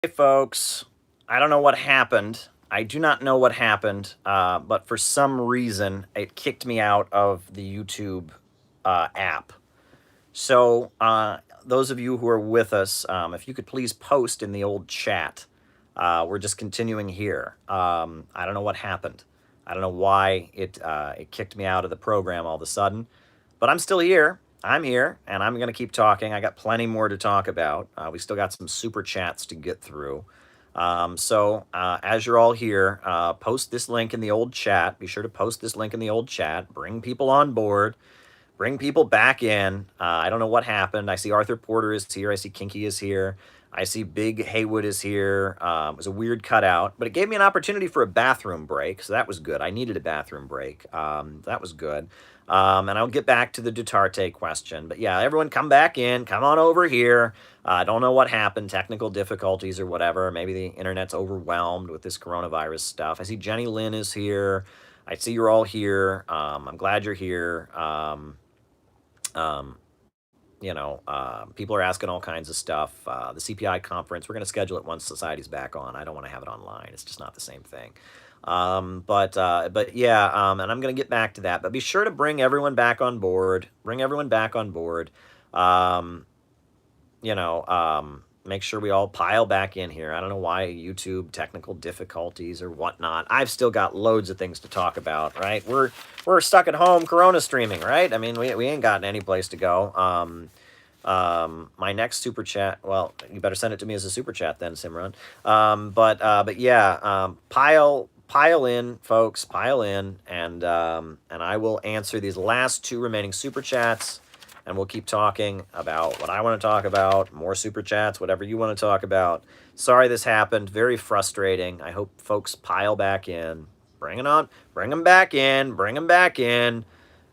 Hey, folks. I don't know what happened. I do not know what happened, but for some reason, it kicked me out of the YouTube app. So, those of you who are with us, if you could please post in the old chat. We're just continuing here. I don't know what happened. I don't know why it kicked me out of the program all of a sudden, but I'm still here. I'm here, and I'm going to keep talking. I got plenty more to talk about. We still got some super chats to get through. So as you're all here, post this link in the old chat. Be sure to post this link in the old chat. Bring people on board. Bring people back in. I don't know what happened. I see Arthur Porter is here. I see Kinky is here. I see Big Haywood is here. It was a weird cutout, but it gave me an opportunity for a bathroom break, so that was good. I needed a bathroom break. That was good. And I'll get back to the Duterte question. But yeah, everyone come back in. Come on over here. I don't know what happened, technical difficulties or whatever. Maybe the internet's overwhelmed with this coronavirus stuff. I see Jenny Lynn is here. I see you're all here. I'm glad you're here. Um, People are asking all kinds of stuff. The CPI conference, we're going to schedule it once society's back on. I don't want to have it online. It's just not the same thing. But yeah, and I'm going to get back to that. But be sure to bring everyone back on board. Bring everyone back on board. Um, Make sure we all pile back in here. I don't know why YouTube technical difficulties or whatnot. I've still got loads of things to talk about, right? We're stuck at home, Corona streaming, right? I mean, we ain't gotten any place to go. My next super chat. Well, you better send it to me as a super chat then, Simran. But yeah, pile in, folks, pile in, and I will answer these last two remaining super chats. And we'll keep talking about what I want to talk about, more super chats, whatever you want to talk about. Sorry this happened. Very frustrating. I hope folks pile back in. Bring it on. Bring them back in. Bring them back in.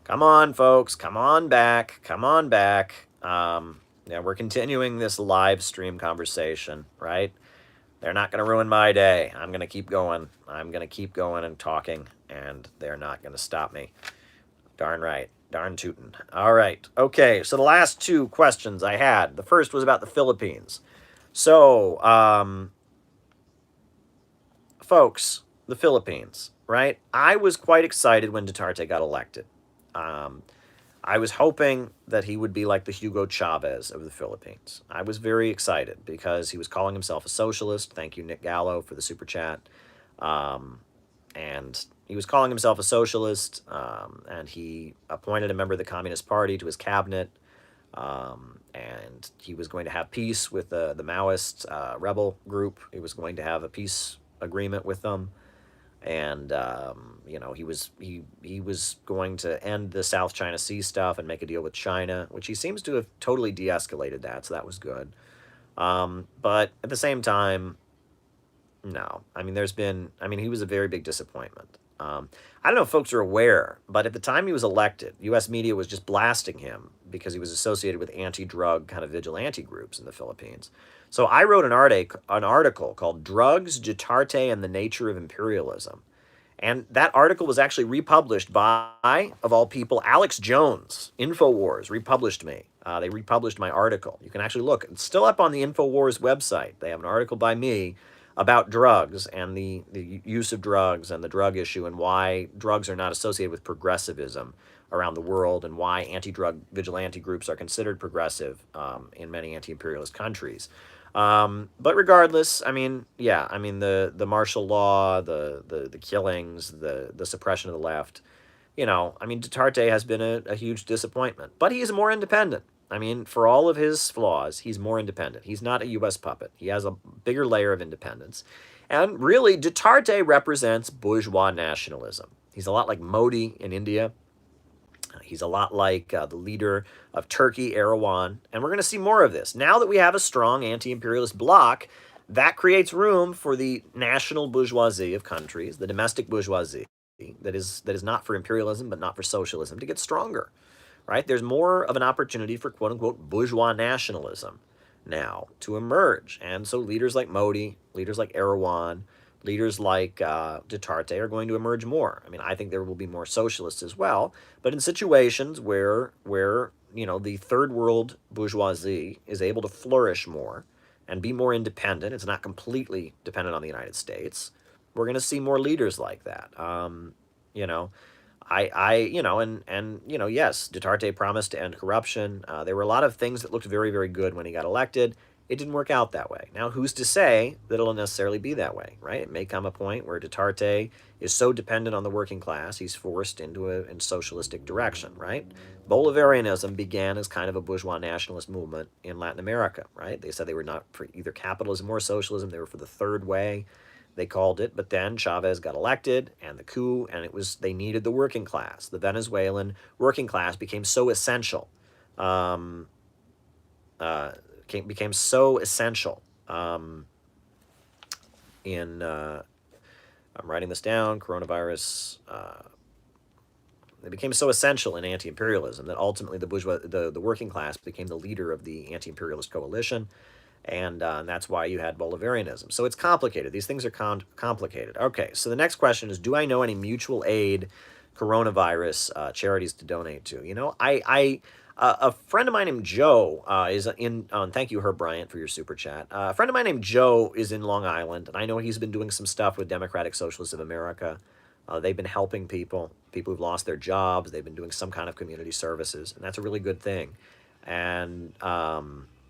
Come on, folks. Come on back. Come on back. Yeah, we're continuing this live stream conversation, right? They're not going to ruin my day. I'm going to keep going. I'm going to keep going and talking, and they're not going to stop me. Darn right. Darn tootin'. All right. Okay. So the last two questions I had. The first was about the Philippines. So, folks, the Philippines, right? I was quite excited when Duterte got elected. Um, I was hoping that he would be like the Hugo Chavez of the Philippines. I was very excited because he was calling himself a socialist. Thank you, Nick Gallo, for the super chat. And he was calling himself a socialist, and he appointed a member of the Communist Party to his cabinet, and he was going to have peace with the Maoist rebel group. He was going to have a peace agreement with them, and he was going to end the South China Sea stuff and make a deal with China, which he seems to have totally de-escalated that, so that was good. But at the same time, no. I mean, he was a very big disappointment. I don't know if folks are aware, but at the time he was elected, U.S. media was just blasting him because he was associated with anti-drug kind of vigilante groups in the Philippines. So I wrote an article called Drugs, Duterte, and the Nature of Imperialism. And that article was actually republished by, of all people, Alex Jones. InfoWars republished me. They republished my article. You can actually look. It's still up on the InfoWars website. They have an article by me about drugs and the use of drugs and the drug issue and why drugs are not associated with progressivism around the world and why anti-drug vigilante groups are considered progressive in many anti-imperialist countries. But regardless, the martial law, the killings, the suppression of the left, Duterte has been a huge disappointment. But he is more independent. For all of his flaws, he's more independent. He's not a U.S. puppet. He has a bigger layer of independence. And really, Duterte represents bourgeois nationalism. He's a lot like Modi in India. He's a lot like the leader of Turkey, Erdogan. And we're going to see more of this. Now that we have a strong anti-imperialist bloc, that creates room for the national bourgeoisie of countries, the domestic bourgeoisie, that is not for imperialism but not for socialism, to get stronger. Right? There's more of an opportunity for quote-unquote bourgeois nationalism now to emerge. And so leaders like Modi, leaders like Erdogan, leaders like Duterte are going to emerge more. I think there will be more socialists as well, but in situations where the third world bourgeoisie is able to flourish more and be more independent. It's not completely dependent on the United States. We're going to see more leaders like that. You know, yes, Duterte promised to end corruption. There were a lot of things that looked very, very good when he got elected. It didn't work out that way. Now, who's to say that it'll necessarily be that way, right? It may come a point where Duterte is so dependent on the working class, he's forced into a socialistic direction, right? Bolivarianism began as kind of a bourgeois nationalist movement in Latin America, right? They said they were not for either capitalism or socialism, they were for the third way, they called it. But then Chavez got elected and the coup, and they needed the working class. The Venezuelan working class became so essential. Um, became so essential in I'm writing this down, coronavirus. They became so essential in anti-imperialism that ultimately the working class became the leader of the anti-imperialist coalition, and that's why you had Bolivarianism. So it's complicated. These things are complicated. Okay, so the next question is, do I know any mutual aid coronavirus charities to donate to? You know, a friend of mine named Joe is in. Thank you, Herb Bryant, for your super chat. A friend of mine named Joe is in Long Island, and I know he's been doing some stuff with Democratic Socialists of America. They've been helping people who've lost their jobs. They've been doing some kind of community services, and that's a really good thing. And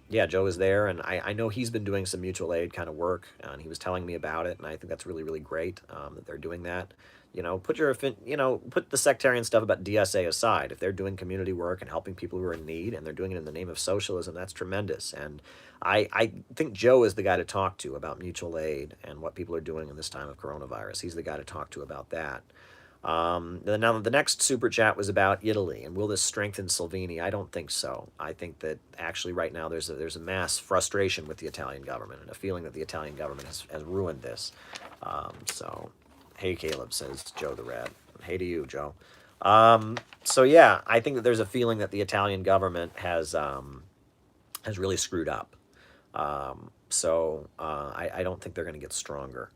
yeah, Joe is there, and I know he's been doing some mutual aid kind of work, and he was telling me about it, and I think that's really, really great that they're doing that. You know, put the sectarian stuff about DSA aside. If they're doing community work and helping people who are in need, and they're doing it in the name of socialism, that's tremendous. And I think Joe is the guy to talk to about mutual aid and what people are doing in this time of coronavirus. He's the guy to talk to about that. Now, the next super chat was about Italy, and will this strengthen Salvini? I don't think so. I think that actually right now there's a mass frustration with the Italian government and a feeling that the Italian government has ruined this. So, hey, Caleb, says Joe the Red. Hey to you, Joe. So yeah, I think that there's a feeling that the Italian government has really screwed up. I don't think they're going to get stronger.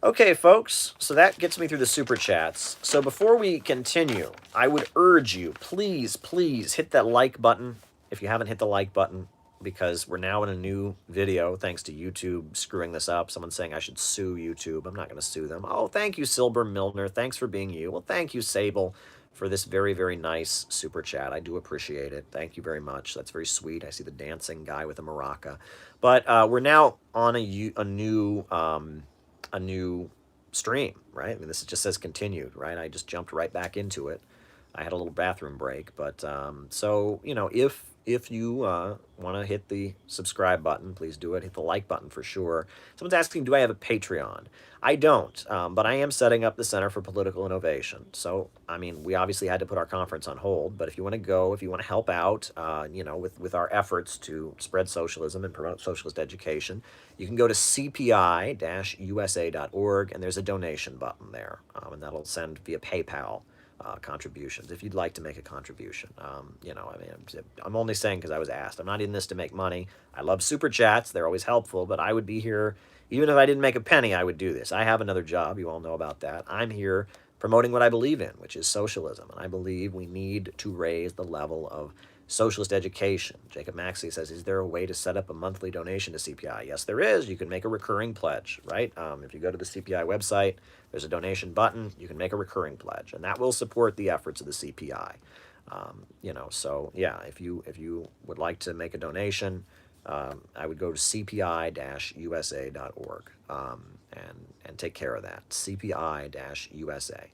Okay, folks, so that gets me through the super chats. So before we continue, I would urge you, please, please hit that like button if you haven't hit the like button, because we're now in a new video thanks to YouTube screwing this up. Someone's saying I should sue YouTube. I'm not going to sue them. Oh, thank you, Silber Milner. Thanks for being you. Well, thank you, Sable, for this very, very nice super chat. I do appreciate it. Thank you very much. That's very sweet. I see the dancing guy with a maraca. But we're now on a new stream, right? I mean, this just says continued, right? I just jumped right back into it. I had a little bathroom break, but so you know, if you want to hit the subscribe button, please do it. Hit the like button for sure. Someone's asking, do I have a Patreon? I don't, but I am setting up the Center for Political Innovation. So, I mean, we obviously had to put our conference on hold, but if you want to go, if you want to help out, you know, with our efforts to spread socialism and promote socialist education, you can go to cpi-usa.org, and there's a donation button there, and that'll send via PayPal. Contributions if you'd like to make a contribution. You know, I mean, I'm only saying because I was asked. I'm not in this to make money. I love super chats, they're always helpful, but I would be here even if I didn't make a penny. I would do this. I have another job, you all know about that. I'm here promoting what I believe in, which is socialism, and I believe we need to raise the level of socialist education. Jacob Maxey says, is there a way to set up a monthly donation to CPI? Yes, there is. You can make a recurring pledge, right? If you go to the CPI website, there's a donation button. You can make a recurring pledge, and that will support the efforts of the CPI. You know, so yeah, if you would like to make a donation, I would go to cpi-usa.org and take care of that. CPI-USA.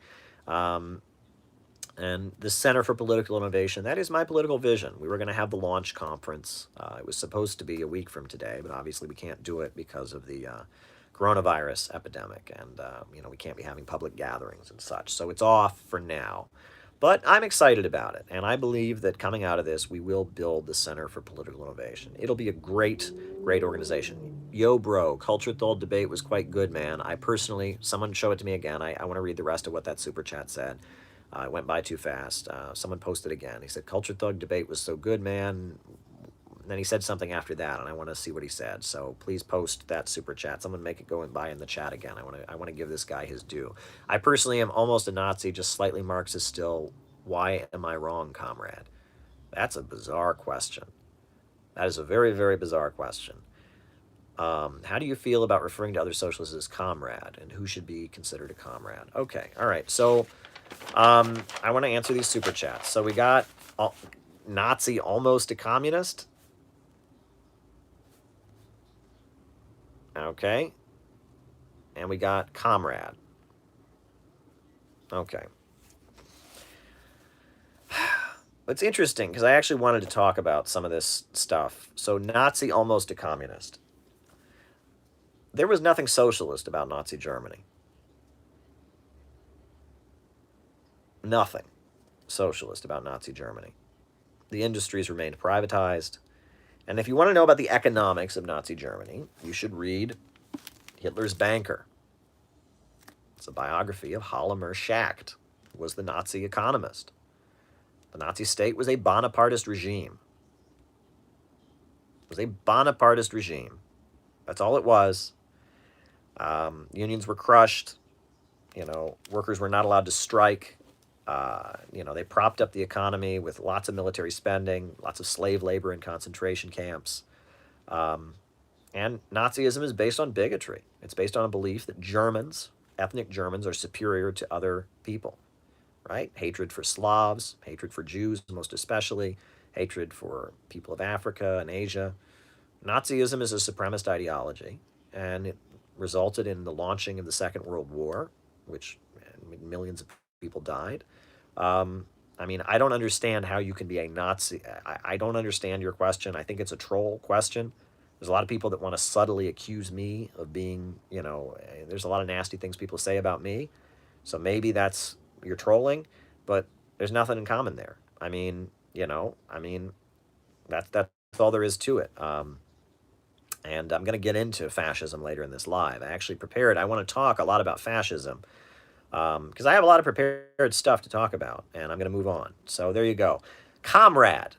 And the Center for Political Innovation, that is my political vision. We were going to have the launch conference. It was supposed to be a week from today, but obviously we can't do it because of the coronavirus epidemic, and you know, we can't be having public gatherings and such. So it's off for now. But I'm excited about it, and I believe that coming out of this, we will build the Center for Political Innovation. It'll be a great, great organization. Yo, bro, Culture Thuld debate was quite good, man. I personally, someone show it to me again. I want to read the rest of what that super chat said. It went by too fast. Someone posted again. He said, Culture Thug debate was so good, man. And then he said something after that, and I want to see what he said. So please post that super chat. Someone make it go by in the chat again. I want to give this guy his due. I personally am almost a Nazi, just slightly Marxist still. Why am I wrong, comrade? That's a bizarre question. That is a very, very bizarre question. How do you feel about referring to other socialists as comrade, and who should be considered a comrade? Okay, all right. So I want to answer these super chats. So we got Nazi almost a communist. Okay. And we got comrade. Okay. It's interesting because I actually wanted to talk about some of this stuff. So Nazi almost a communist. There was nothing socialist about Nazi Germany. Nothing socialist about Nazi Germany. The industries remained privatized. And if you want to know about the economics of Nazi Germany, you should read Hitler's Banker. It's a biography of Hjalmar Schacht, who was the Nazi economist. The Nazi state was a Bonapartist regime. It was a Bonapartist regime. That's all it was. Unions were crushed. Workers were not allowed to strike. They propped up the economy with lots of military spending, lots of slave labor in concentration camps. And Nazism is based on bigotry. It's based on a belief that Germans, ethnic Germans, are superior to other people, right? Hatred for Slavs, hatred for Jews most especially, hatred for people of Africa and Asia. Nazism is a supremacist ideology, and it resulted in the launching of the Second World War, which millions of people died. I don't understand how you can be a Nazi. I don't understand your question. I think it's a troll question. There's a lot of people that want to subtly accuse me of being, there's a lot of nasty things people say about me. So maybe you're trolling, but there's nothing in common there. That's all there is to it. And I'm going to get into fascism later in this live. I want to talk a lot about fascism because I have a lot of prepared stuff to talk about, and I'm going to move on. So there you go. Comrade.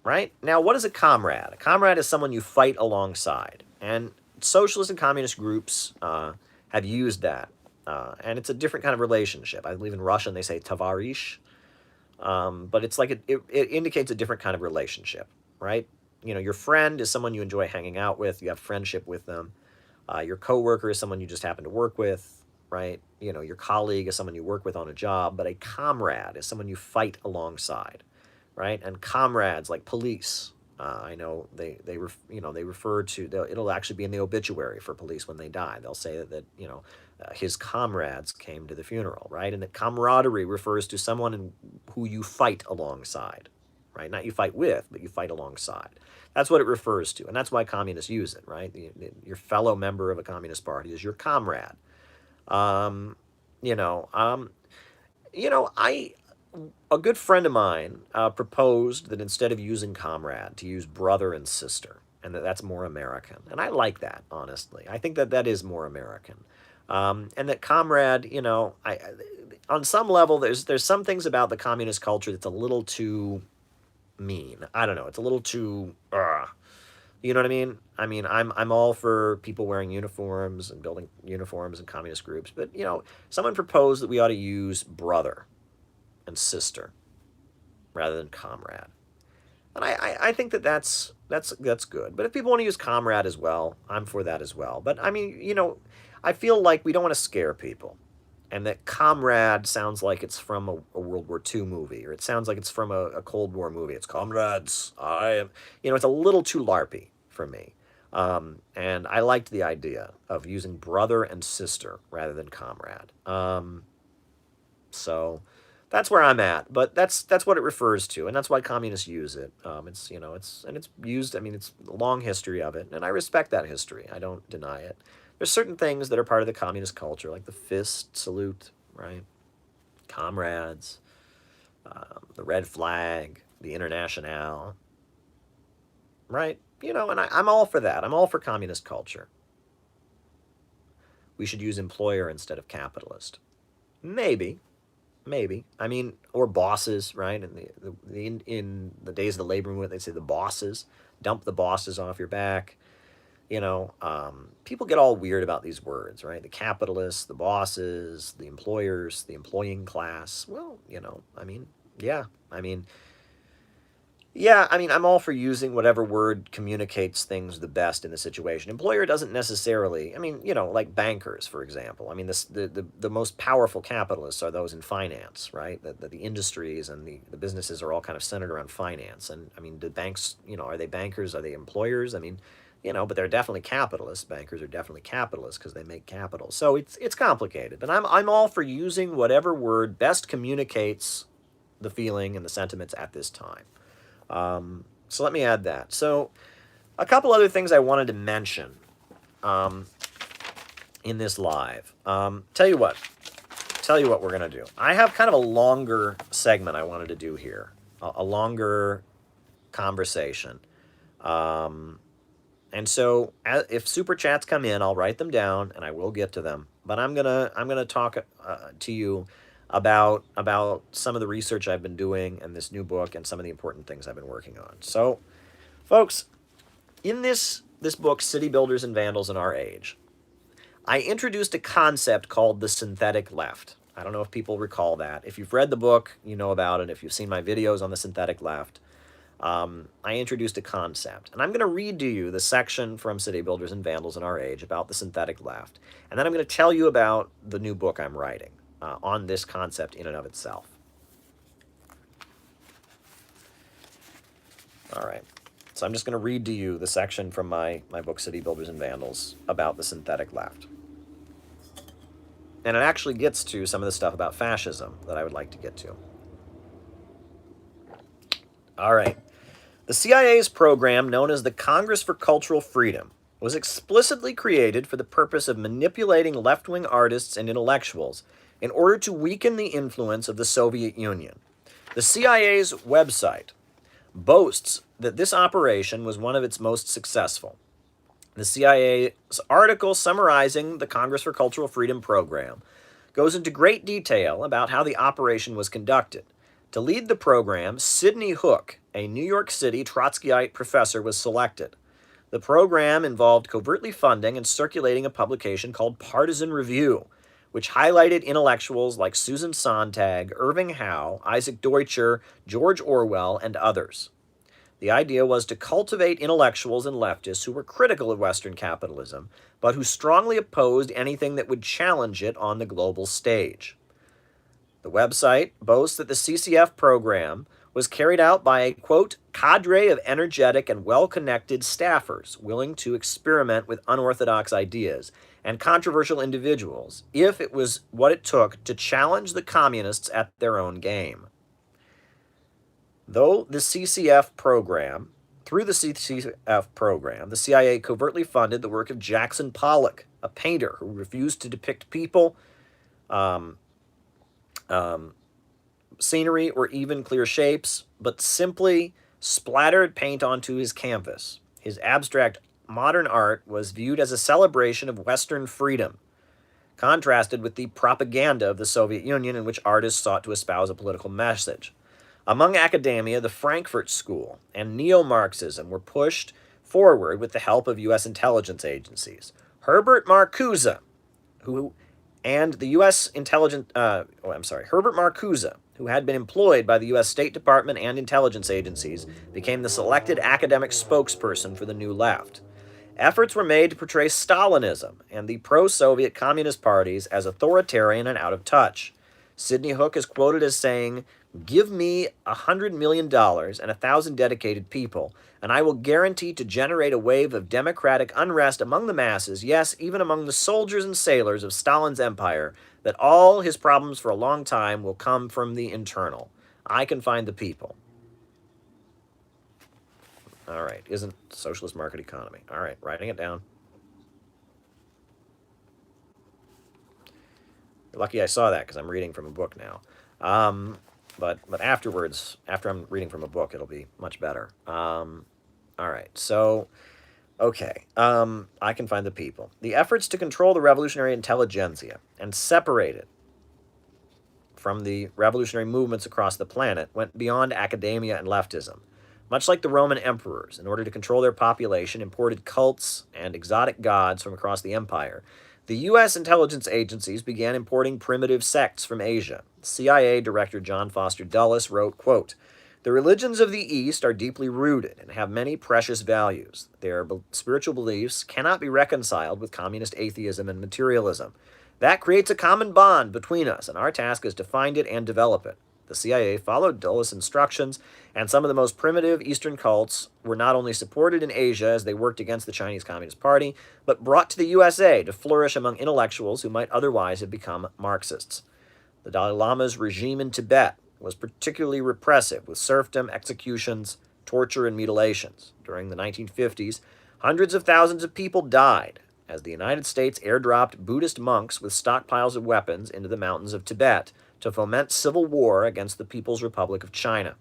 Right? Now, what is a comrade? A comrade is someone you fight alongside. And socialist and communist groups have used that. And it's a different kind of relationship. I believe in Russian they say tavarish. But it's like it indicates a different kind of relationship, right? Your friend is someone you enjoy hanging out with. You have friendship with them. Your coworker is someone you just happen to work with, right? Your colleague is someone you work with on a job. But a comrade is someone you fight alongside, right? And comrades like police, I know they refer to, it'll actually be in the obituary for police when they die. They'll say that his comrades came to the funeral, right? And that camaraderie refers to someone who you fight alongside, right? Not you fight with, but you fight alongside. That's what it refers to, and that's why communists use it, right? Your fellow member of a communist party is your comrade. A good friend of mine proposed that instead of using comrade, to use brother and sister, and that's more American. And I like that, honestly. I think that is more American. And that comrade, on some level, there's some things about the communist culture that's a little too mean. I don't know. It's a little too, you know what I mean? I'm all for people wearing uniforms and building uniforms in communist groups, but someone proposed that we ought to use brother and sister rather than comrade. And I think that's good. But if people want to use comrade as well, I'm for that as well. But I feel like we don't want to scare people. And that comrade sounds like it's from a World War II movie, or it sounds like it's from a Cold War movie. It's comrades. I am, it's a little too LARPy for me. And I liked the idea of using brother and sister rather than comrade. So that's where I'm at, but that's what it refers to, and that's why communists use it. It's used. It's a long history of it, and I respect that history. I don't deny it. There's certain things that are part of the communist culture, like the fist salute, right? Comrades, the red flag, the Internationale, right? And I'm all for that. I'm all for communist culture. We should use employer instead of capitalist. Maybe. Or bosses, right? In the days of the labor movement, they'd say the bosses, dump the bosses off your back. People get all weird about these words, right? The capitalists, the bosses, the employers, the employing class. Well, yeah. Yeah, I mean, I'm all for using whatever word communicates things the best in the situation. Employer doesn't necessarily, I mean, like bankers, for example. I mean, the most powerful capitalists are those in finance, right? The industries and the businesses are all kind of centered around finance. And I mean, the banks, are they bankers? Are they employers? I mean, but they're definitely capitalists. Bankers are definitely capitalists because they make capital. So it's complicated. But I'm all for using whatever word best communicates the feeling and the sentiments at this time. So let me add that. So a couple other things I wanted to mention um, in this live. Tell you what we're going to do. I have kind of a longer segment I wanted to do here, a longer conversation. And so if super chats come in, I'll write them down and I will get to them. But I'm gonna talk to you about some of the research I've been doing and this new book and some of the important things I've been working on. So, folks, in this book, City Builders and Vandals in Our Age, I introduced a concept called the synthetic left. I don't know if people recall that. If you've read the book, you know about it. If you've seen my videos on the synthetic left, I introduced a concept. And I'm going to read to you the section from City Builders and Vandals in Our Age about the synthetic left. And then I'm going to tell you about the new book I'm writing on this concept in and of itself. All right. So I'm just going to read to you the section from my book, City Builders and Vandals, about the synthetic left. And it actually gets to some of the stuff about fascism that I would like to get to. All right. The CIA's program, known as the Congress for Cultural Freedom, was explicitly created for the purpose of manipulating left-wing artists and intellectuals in order to weaken the influence of the Soviet Union. The CIA's website boasts that this operation was one of its most successful. The CIA's article summarizing the Congress for Cultural Freedom program goes into great detail about how the operation was conducted. To lead the program, Sidney Hook, a New York City Trotskyite professor, was selected. The program involved covertly funding and circulating a publication called Partisan Review, which highlighted intellectuals like Susan Sontag, Irving Howe, Isaac Deutscher, George Orwell, and others. The idea was to cultivate intellectuals and leftists who were critical of Western capitalism, but who strongly opposed anything that would challenge it on the global stage. The website boasts that the CCF program was carried out by a, quote, cadre of energetic and well-connected staffers willing to experiment with unorthodox ideas and controversial individuals if it was what it took to challenge the communists at their own game. Through the CCF program, the CIA covertly funded the work of Jackson Pollock, a painter who refused to depict people, scenery, or even clear shapes, but simply splattered paint onto his canvas. His abstract modern art was viewed as a celebration of Western freedom, contrasted with the propaganda of the Soviet Union in which artists sought to espouse a political message. Among academia, the Frankfurt School and neo-Marxism were pushed forward with the help of U.S. intelligence agencies. Herbert Marcuse, who had been employed by the U.S. State Department and intelligence agencies, became the selected academic spokesperson for the New Left. Efforts were made to portray Stalinism and the pro-Soviet communist parties as authoritarian and out of touch. Sidney Hook is quoted as saying, "Give me $100 million and 1,000 dedicated people, and I will guarantee to generate a wave of democratic unrest among the masses, yes, even among the soldiers and sailors of Stalin's empire, that all his problems for a long time will come from the internal. I can find the people." All right, isn't socialist market economy. All right, writing it down. You're lucky I saw that because I'm reading from a book now. But afterwards, after I'm reading from a book, it'll be much better. All right, so, okay, I can find the people. The efforts to control the revolutionary intelligentsia and separate it from the revolutionary movements across the planet went beyond academia and leftism. Much like the Roman emperors, in order to control their population, imported cults and exotic gods from across the empire. The U.S. intelligence agencies began importing primitive sects from Asia. CIA Director John Foster Dulles wrote, quote, The religions of the East are deeply rooted and have many precious values. Their spiritual beliefs cannot be reconciled with communist atheism and materialism. That creates a common bond between us, and our task is to find it and develop it. The CIA followed Dulles' instructions, and some of the most primitive Eastern cults were not only supported in Asia as they worked against the Chinese Communist Party, but brought to the USA to flourish among intellectuals who might otherwise have become Marxists. The Dalai Lama's regime in Tibet was particularly repressive, with serfdom, executions, torture, and mutilations. During the 1950s, hundreds of thousands of people died as the United States airdropped Buddhist monks with stockpiles of weapons into the mountains of Tibet to foment civil war against the People's Republic of China.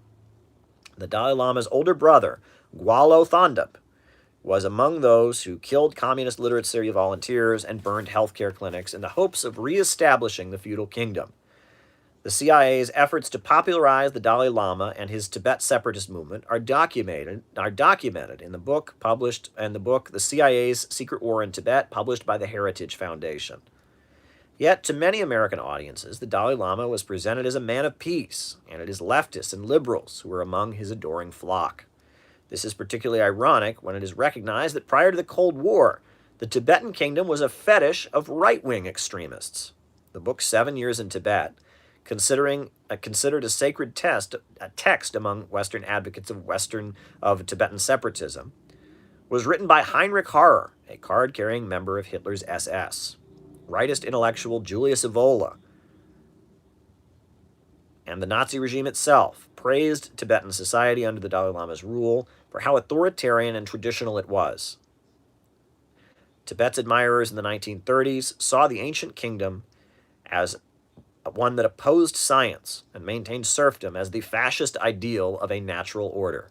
The Dalai Lama's older brother, Gwalo Thondup, was among those who killed communist literacy volunteers and burned healthcare clinics in the hopes of reestablishing the feudal kingdom. The CIA's efforts to popularize the Dalai Lama and his Tibet separatist movement are documented in the book The CIA's Secret War in Tibet, published by the Heritage Foundation. Yet, to many American audiences, the Dalai Lama was presented as a man of peace, and it is leftists and liberals who were among his adoring flock. This is particularly ironic when it is recognized that prior to the Cold War, the Tibetan kingdom was a fetish of right-wing extremists. The book 7 Years in Tibet, considered a sacred text among Western advocates of Tibetan separatism, was written by Heinrich Harrer, a card-carrying member of Hitler's SS. Rightist intellectual Julius Evola and the Nazi regime itself praised Tibetan society under the Dalai Lama's rule for how authoritarian and traditional it was. Tibet's admirers in the 1930s saw the ancient kingdom as one that opposed science and maintained serfdom as the fascist ideal of a natural order.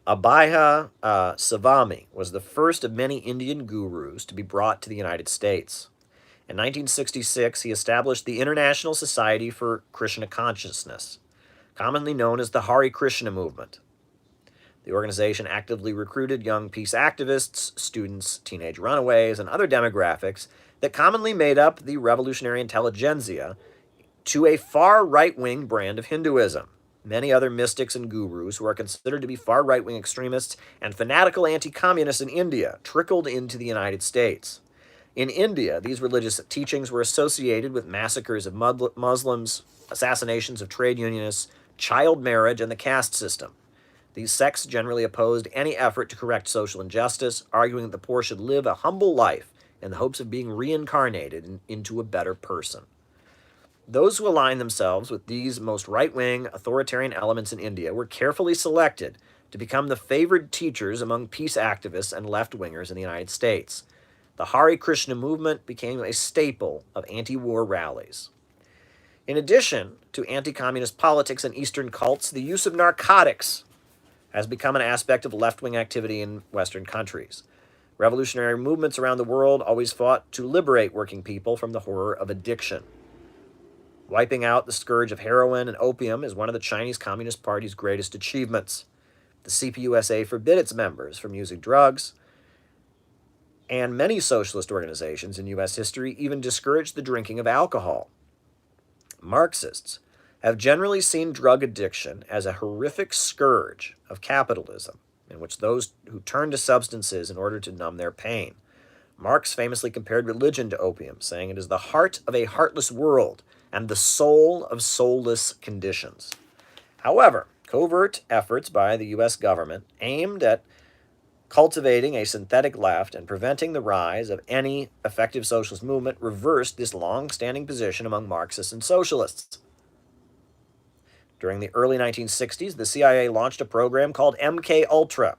Abhaya Savami was the first of many Indian gurus to be brought to the United States. In 1966, he established the International Society for Krishna Consciousness, commonly known as the Hare Krishna movement. The organization actively recruited young peace activists, students, teenage runaways, and other demographics that commonly made up the revolutionary intelligentsia to a far right-wing brand of Hinduism. Many other mystics and gurus who are considered to be far right-wing extremists and fanatical anti-communists in India trickled into the United States. In India, these religious teachings were associated with massacres of Muslims, assassinations of trade unionists, child marriage, and the caste system. These sects generally opposed any effort to correct social injustice, arguing that the poor should live a humble life in the hopes of being reincarnated into a better person. Those who aligned themselves with these most right-wing authoritarian elements in India were carefully selected to become the favored teachers among peace activists and left-wingers in the United States. The Hare Krishna movement became a staple of anti-war rallies. In addition to anti-communist politics and Eastern cults, the use of narcotics has become an aspect of left-wing activity in Western countries. Revolutionary movements around the world always fought to liberate working people from the horror of addiction. Wiping out the scourge of heroin and opium is one of the Chinese Communist Party's greatest achievements. The CPUSA forbid its members from using drugs, and many socialist organizations in U.S. history even discouraged the drinking of alcohol. Marxists have generally seen drug addiction as a horrific scourge of capitalism, in which those who turn to substances in order to numb their pain. Marx famously compared religion to opium, saying it is the heart of a heartless world and the soul of soulless conditions. However, covert efforts by the U.S. government aimed at cultivating a synthetic left and preventing the rise of any effective socialist movement reversed this long-standing position among Marxists and socialists. During the early 1960s, the CIA launched a program called MK Ultra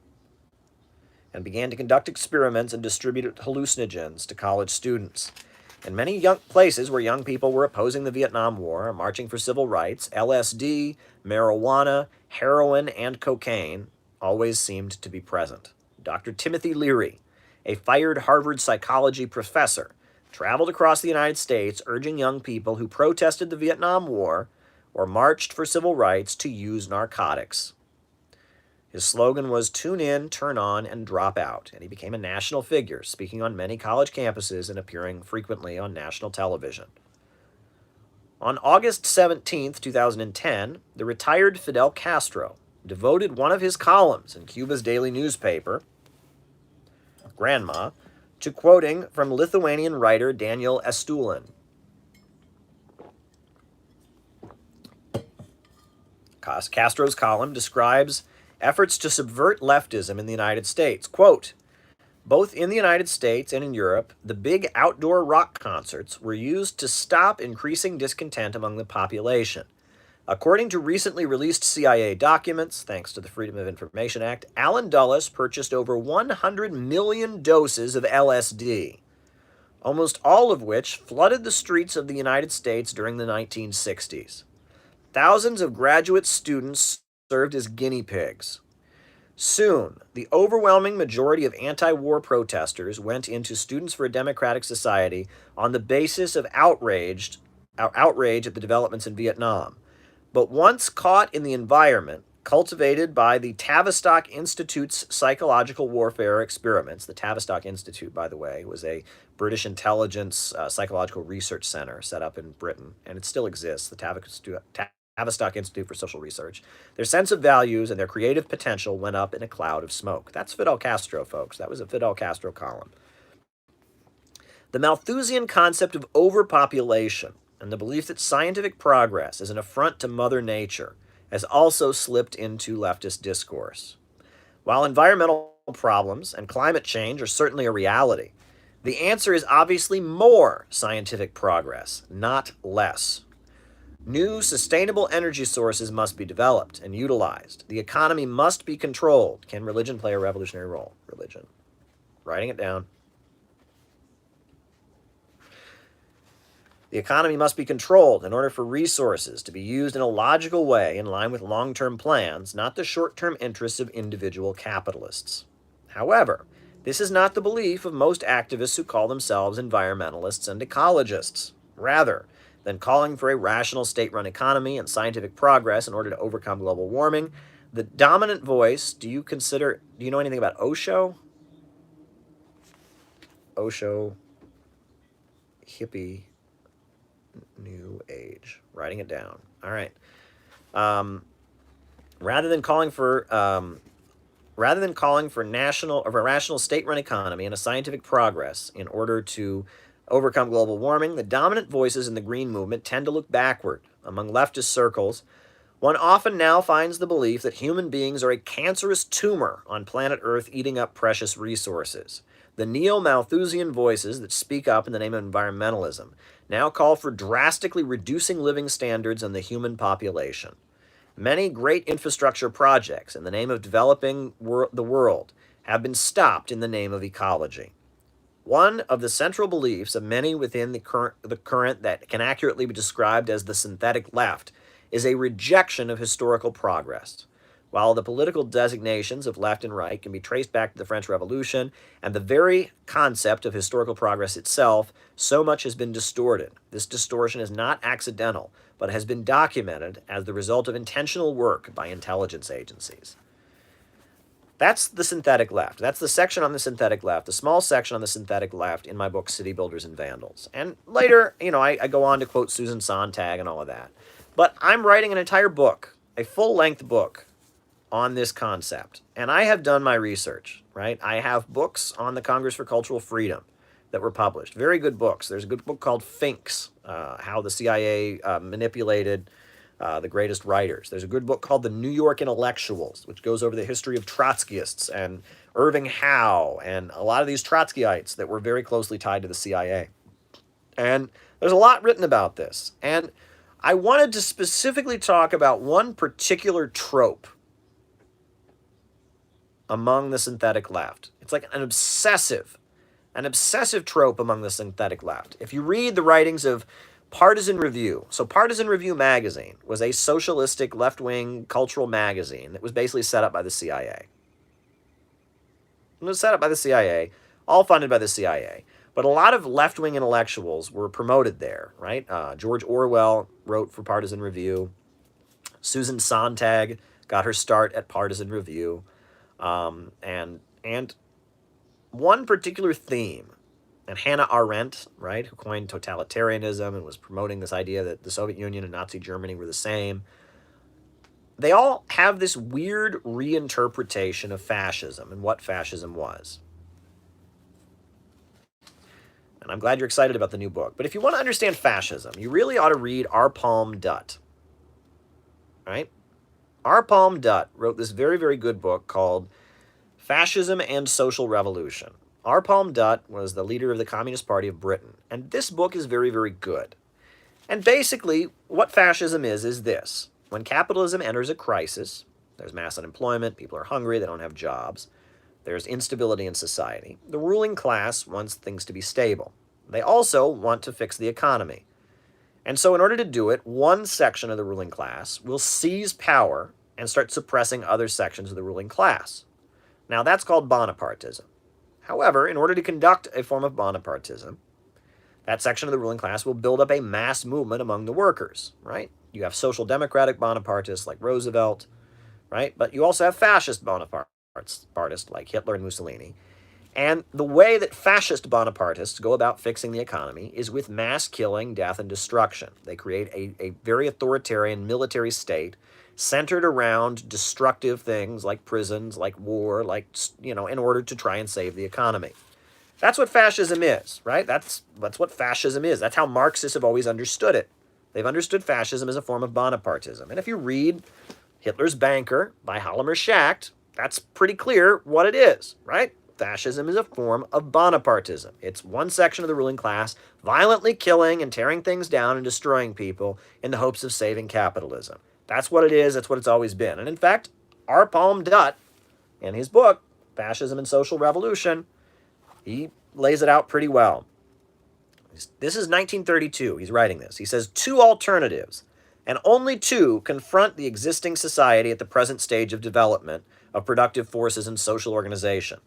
and began to conduct experiments and distribute hallucinogens to college students. In many places where young people were opposing the Vietnam War, marching for civil rights, LSD, marijuana, heroin, and cocaine always seemed to be present. Dr. Timothy Leary, a fired Harvard psychology professor, traveled across the United States urging young people who protested the Vietnam War or marched for civil rights to use narcotics. His slogan was "Tune in, turn on, and drop out," and he became a national figure, speaking on many college campuses and appearing frequently on national television. On August 17th, 2010, the retired Fidel Castro devoted one of his columns in Cuba's daily newspaper, Granma, to quoting from Lithuanian writer Daniel Estulin. Castro's column describes efforts to subvert leftism in the United States. Quote, both in the United States and in Europe, the big outdoor rock concerts were used to stop increasing discontent among the population. According to recently released CIA documents, thanks to the Freedom of Information Act, Alan Dulles purchased over 100 million doses of LSD, almost all of which flooded the streets of the United States during the 1960s. Thousands of graduate students served as guinea pigs. Soon, the overwhelming majority of anti-war protesters went into Students for a Democratic Society on the basis of outrage at the developments in Vietnam. But once caught in the environment cultivated by the Tavistock Institute's psychological warfare experiments, the Tavistock Institute, by the way, was a British intelligence psychological research center set up in Britain, and it still exists, the Tavistock Institute for Social Research. Their sense of values and their creative potential went up in a cloud of smoke. That's Fidel Castro, folks. That was a Fidel Castro column. The Malthusian concept of overpopulation and the belief that scientific progress is an affront to Mother Nature has also slipped into leftist discourse. While environmental problems and climate change are certainly a reality, the answer is obviously more scientific progress, not less. New sustainable energy sources must be developed and utilized. The economy must be controlled. Can religion play a revolutionary role? Religion. Writing it down. The economy must be controlled in order for resources to be used in a logical way in line with long-term plans, not the short-term interests of individual capitalists. However, this is not the belief of most activists who call themselves environmentalists and ecologists. Rather, than calling for a rational state-run economy and scientific progress in order to overcome global warming, the dominant voice, do you know anything about Osho? Osho, hippie, New Age. Writing it down. All right. Rather than calling for a rational state-run economy and a scientific progress in order to overcome global warming, the dominant voices in the green movement tend to look backward. Among leftist circles, one often now finds the belief that human beings are a cancerous tumor on planet Earth eating up precious resources. The neo-Malthusian voices that speak up in the name of environmentalism now call for drastically reducing living standards in the human population. Many great infrastructure projects in the name of developing the world have been stopped in the name of ecology. One of the central beliefs of many within the current that can accurately be described as the synthetic left is a rejection of historical progress. While the political designations of left and right can be traced back to the French Revolution and the very concept of historical progress itself, so much has been distorted. This distortion is not accidental, but has been documented as the result of intentional work by intelligence agencies. That's the synthetic left. That's the section on the synthetic left, the small section on the synthetic left in my book, City Builders and Vandals. And later, I go on to quote Susan Sontag and all of that. But I'm writing an entire book, a full-length book, on this concept. And I have done my research, right? I have books on the Congress for Cultural Freedom that were published. Very good books. There's a good book called Finks, how the CIA manipulated the greatest writers. There's a good book called The New York Intellectuals, which goes over the history of Trotskyists and Irving Howe and a lot of these Trotskyites that were very closely tied to the CIA. And there's a lot written about this. And I wanted to specifically talk about one particular trope among the synthetic left. It's like an obsessive trope among the synthetic left. If you read the writings of Partisan Review, so Partisan Review magazine was a socialistic left-wing cultural magazine that was basically set up by the CIA. It was set up by the CIA, all funded by the CIA. But a lot of left-wing intellectuals were promoted there, right? George Orwell wrote for Partisan Review. Susan Sontag got her start at Partisan Review. And one particular theme and Hannah Arendt, right, who coined totalitarianism and was promoting this idea that the Soviet Union and Nazi Germany were the same, they all have this weird reinterpretation of fascism and what fascism was. And I'm glad you're excited about the new book. But if you want to understand fascism, you really ought to read R. Palm Dutt. Right? R. Palm Dutt wrote this very, very good book called Fascism and Social Revolution. R. Palm Dutt was the leader of the Communist Party of Britain. And this book is very, very good. And basically, what fascism is this. When capitalism enters a crisis, there's mass unemployment, people are hungry, they don't have jobs, there's instability in society. The ruling class wants things to be stable. They also want to fix the economy. And so in order to do it, one section of the ruling class will seize power and start suppressing other sections of the ruling class. Now that's called Bonapartism. However, in order to conduct a form of Bonapartism, that section of the ruling class will build up a mass movement among the workers, right? You have social democratic Bonapartists like Roosevelt, right? But you also have fascist Bonapartists like Hitler and Mussolini. And the way that fascist Bonapartists go about fixing the economy is with mass killing, death, and destruction. They create a very authoritarian military state centered around destructive things like prisons, like war, like, in order to try and save the economy. That's what fascism is, right? That's what fascism is. That's how Marxists have always understood it. They've understood fascism as a form of Bonapartism. And if you read Hitler's Banker by Hjalmar Schacht, that's pretty clear what it is, right? Fascism is a form of Bonapartism. It's one section of the ruling class violently killing and tearing things down and destroying people in the hopes of saving capitalism. That's what it is. That's what it's always been. And in fact, R. Palm Dutt, in his book, Fascism and Social Revolution, he lays it out pretty well. This is 1932. He's writing this. He says, 2 alternatives, and only 2, confront the existing society at the present stage of development of productive forces and social organization.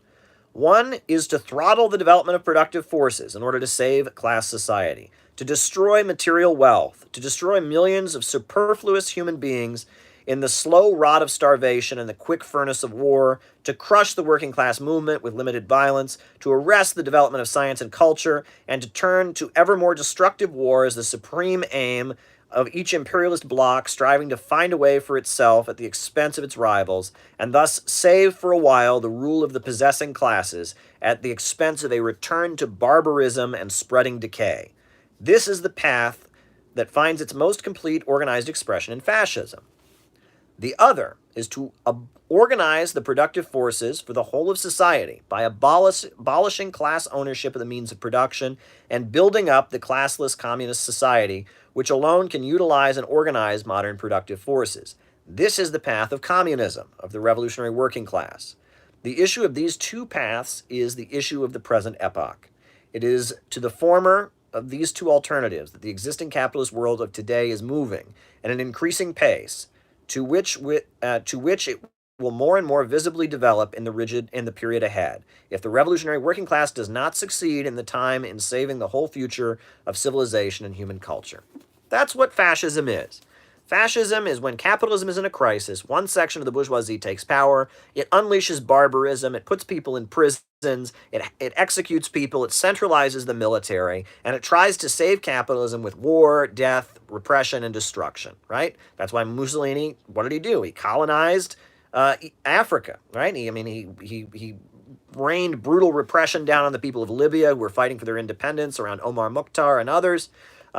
One is to throttle the development of productive forces in order to save class society, to destroy material wealth, to destroy millions of superfluous human beings in the slow rot of starvation and the quick furnace of war, to crush the working class movement with limited violence, to arrest the development of science and culture, and to turn to ever more destructive war as the supreme aim of each imperialist bloc striving to find a way for itself at the expense of its rivals, and thus save for a while the rule of the possessing classes at the expense of a return to barbarism and spreading decay. This is the path that finds its most complete organized expression in fascism. The other is to organize the productive forces for the whole of society by abolishing class ownership of the means of production and building up the classless communist society, which alone can utilize and organize modern productive forces. This is the path of communism, of the revolutionary working class. The issue of these 2 paths is the issue of the present epoch. It is to the former of these 2 alternatives that the existing capitalist world of today is moving at an increasing pace, to which it will more and more visibly develop in the period ahead, if the revolutionary working class does not succeed in the time in saving the whole future of civilization and human culture. That's what fascism is. Fascism is when capitalism is in a crisis, one section of the bourgeoisie takes power, it unleashes barbarism, it puts people in prisons, it executes people, it centralizes the military, and it tries to save capitalism with war, death, repression, and destruction, right? That's why Mussolini, what did he do? He colonized Africa, right? He rained brutal repression down on the people of Libya who were fighting for their independence around Omar Mukhtar and others. He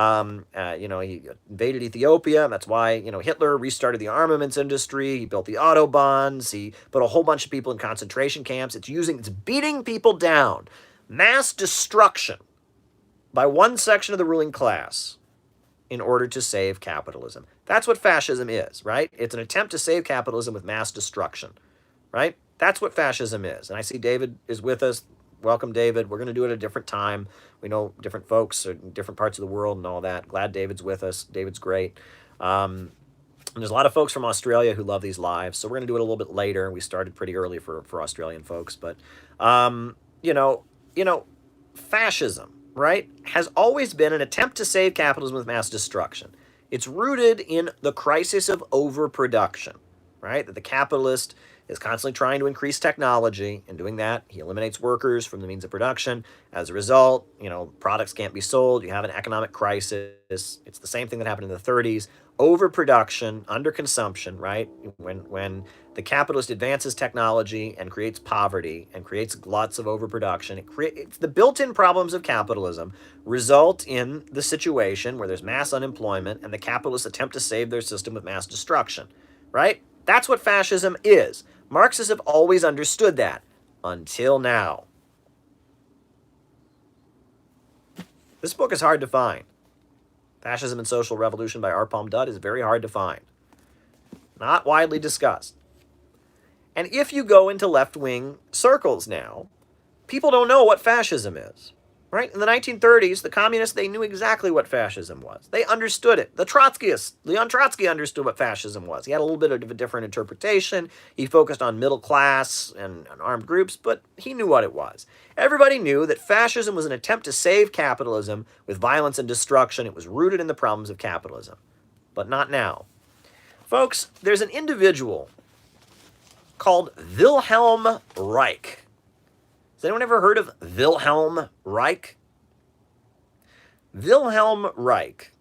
invaded Ethiopia. That's why, Hitler restarted the armaments industry. He built the autobahns. He put a whole bunch of people in concentration camps. It's beating people down. Mass destruction by one section of the ruling class in order to save capitalism. That's what fascism is, right? It's an attempt to save capitalism with mass destruction, right? That's what fascism is. And I see David is with us. Welcome, David. We're going to do it at a different time. We know different folks in different parts of the world and all that. Glad David's with us. David's great. And there's a lot of folks from Australia who love these lives, so we're going to do it a little bit later. We started pretty early for Australian folks, but fascism, right, has always been an attempt to save capitalism with mass destruction. It's rooted in the crisis of overproduction, right? That the capitalist is constantly trying to increase technology. In doing that, he eliminates workers from the means of production. As a result, products can't be sold. You have an economic crisis. It's the same thing that happened in the 30s. Overproduction, underconsumption, right? When the capitalist advances technology and creates poverty and creates lots of overproduction, it's the built-in problems of capitalism result in the situation where there's mass unemployment and the capitalists attempt to save their system with mass destruction, right? That's what fascism is. Marxists have always understood that, until now. This book is hard to find. Fascism and Social Revolution by R. Palm Dutt is very hard to find. Not widely discussed. And if you go into left-wing circles now, people don't know what fascism is. Right? In the 1930s, the communists, they knew exactly what fascism was. They understood it. The Trotskyists, Leon Trotsky understood what fascism was. He had a little bit of a different interpretation. He focused on middle class and armed groups, but he knew what it was. Everybody knew that fascism was an attempt to save capitalism with violence and destruction. It was rooted in the problems of capitalism. But not now. Folks, there's an individual called Wilhelm Reich. Has anyone ever heard of Wilhelm Reich? Wilhelm Reich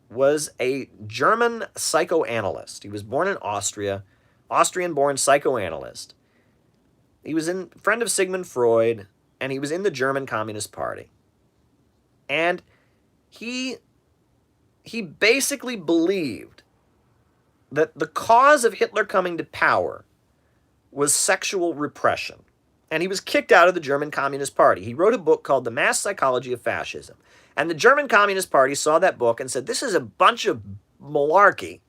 was a German psychoanalyst. He was born in Austria, Austrian-born psychoanalyst. He was a friend of Sigmund Freud, and he was in the German Communist Party. And he basically believed that the cause of Hitler coming to power was sexual repression. And he was kicked out of the German Communist Party. He wrote a book called The Mass Psychology of Fascism. And the German Communist Party saw that book and said, this is a bunch of malarkey.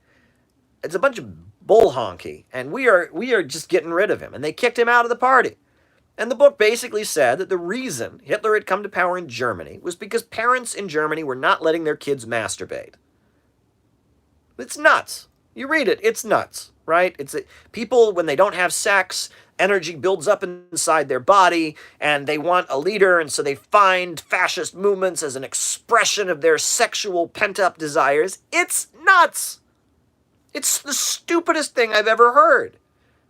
It's a bunch of bull honky. And we are just getting rid of him. And they kicked him out of the party. And the book basically said that the reason Hitler had come to power in Germany was because parents in Germany were not letting their kids masturbate. It's nuts. You read it, it's nuts, right? People, when they don't have sex, energy builds up inside their body, and they want a leader, and so they find fascist movements as an expression of their sexual pent-up desires. It's nuts! It's the stupidest thing I've ever heard,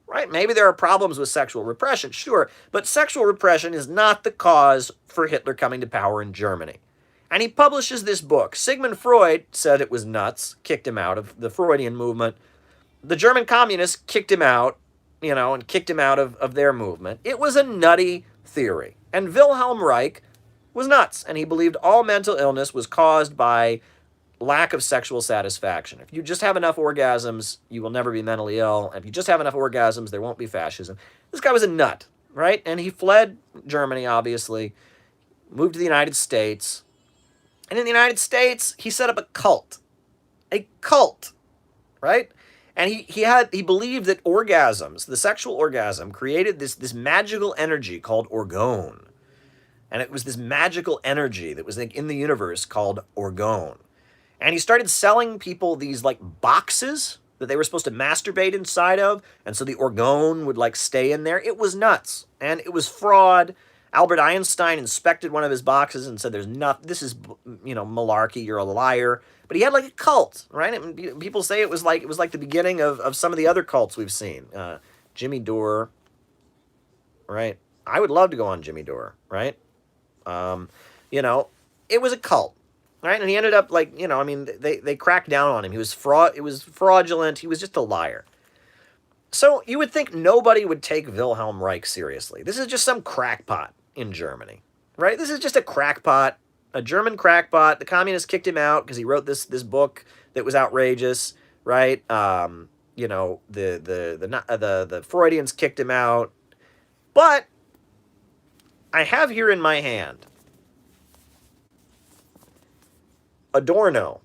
right? Maybe there are problems with sexual repression, sure, but sexual repression is not the cause for Hitler coming to power in Germany. And he publishes this book. Sigmund Freud said it was nuts, kicked him out of the Freudian movement. The German communists kicked him out, and kicked him out of their movement. It was a nutty theory. And Wilhelm Reich was nuts, and he believed all mental illness was caused by lack of sexual satisfaction. If you just have enough orgasms, you will never be mentally ill. If you just have enough orgasms, there won't be fascism. This guy was a nut, right? And he fled Germany, obviously, moved to the United States. And in the United States, he set up a cult. A cult, right? And he believed that orgasms, the sexual orgasm, created this magical energy called orgone. And it was this magical energy that was in the universe called orgone. And he started selling people these boxes that they were supposed to masturbate inside of, and so the orgone would stay in there. It was nuts, and it was fraud. Albert Einstein inspected one of his boxes and said, this is, malarkey, you're a liar. But he had a cult, right? And people say it was like the beginning of some of the other cults we've seen. Jimmy Dore, right? I would love to go on Jimmy Dore, right? It was a cult, right? And he ended up they cracked down on him. It was fraudulent. He was just a liar. So you would think nobody would take Wilhelm Reich seriously. This is just some crackpot in Germany, right? This is just a crackpot, a German crackpot. The communists kicked him out because he wrote this book that was outrageous, right? The Freudians kicked him out. But I have here in my hand Adorno,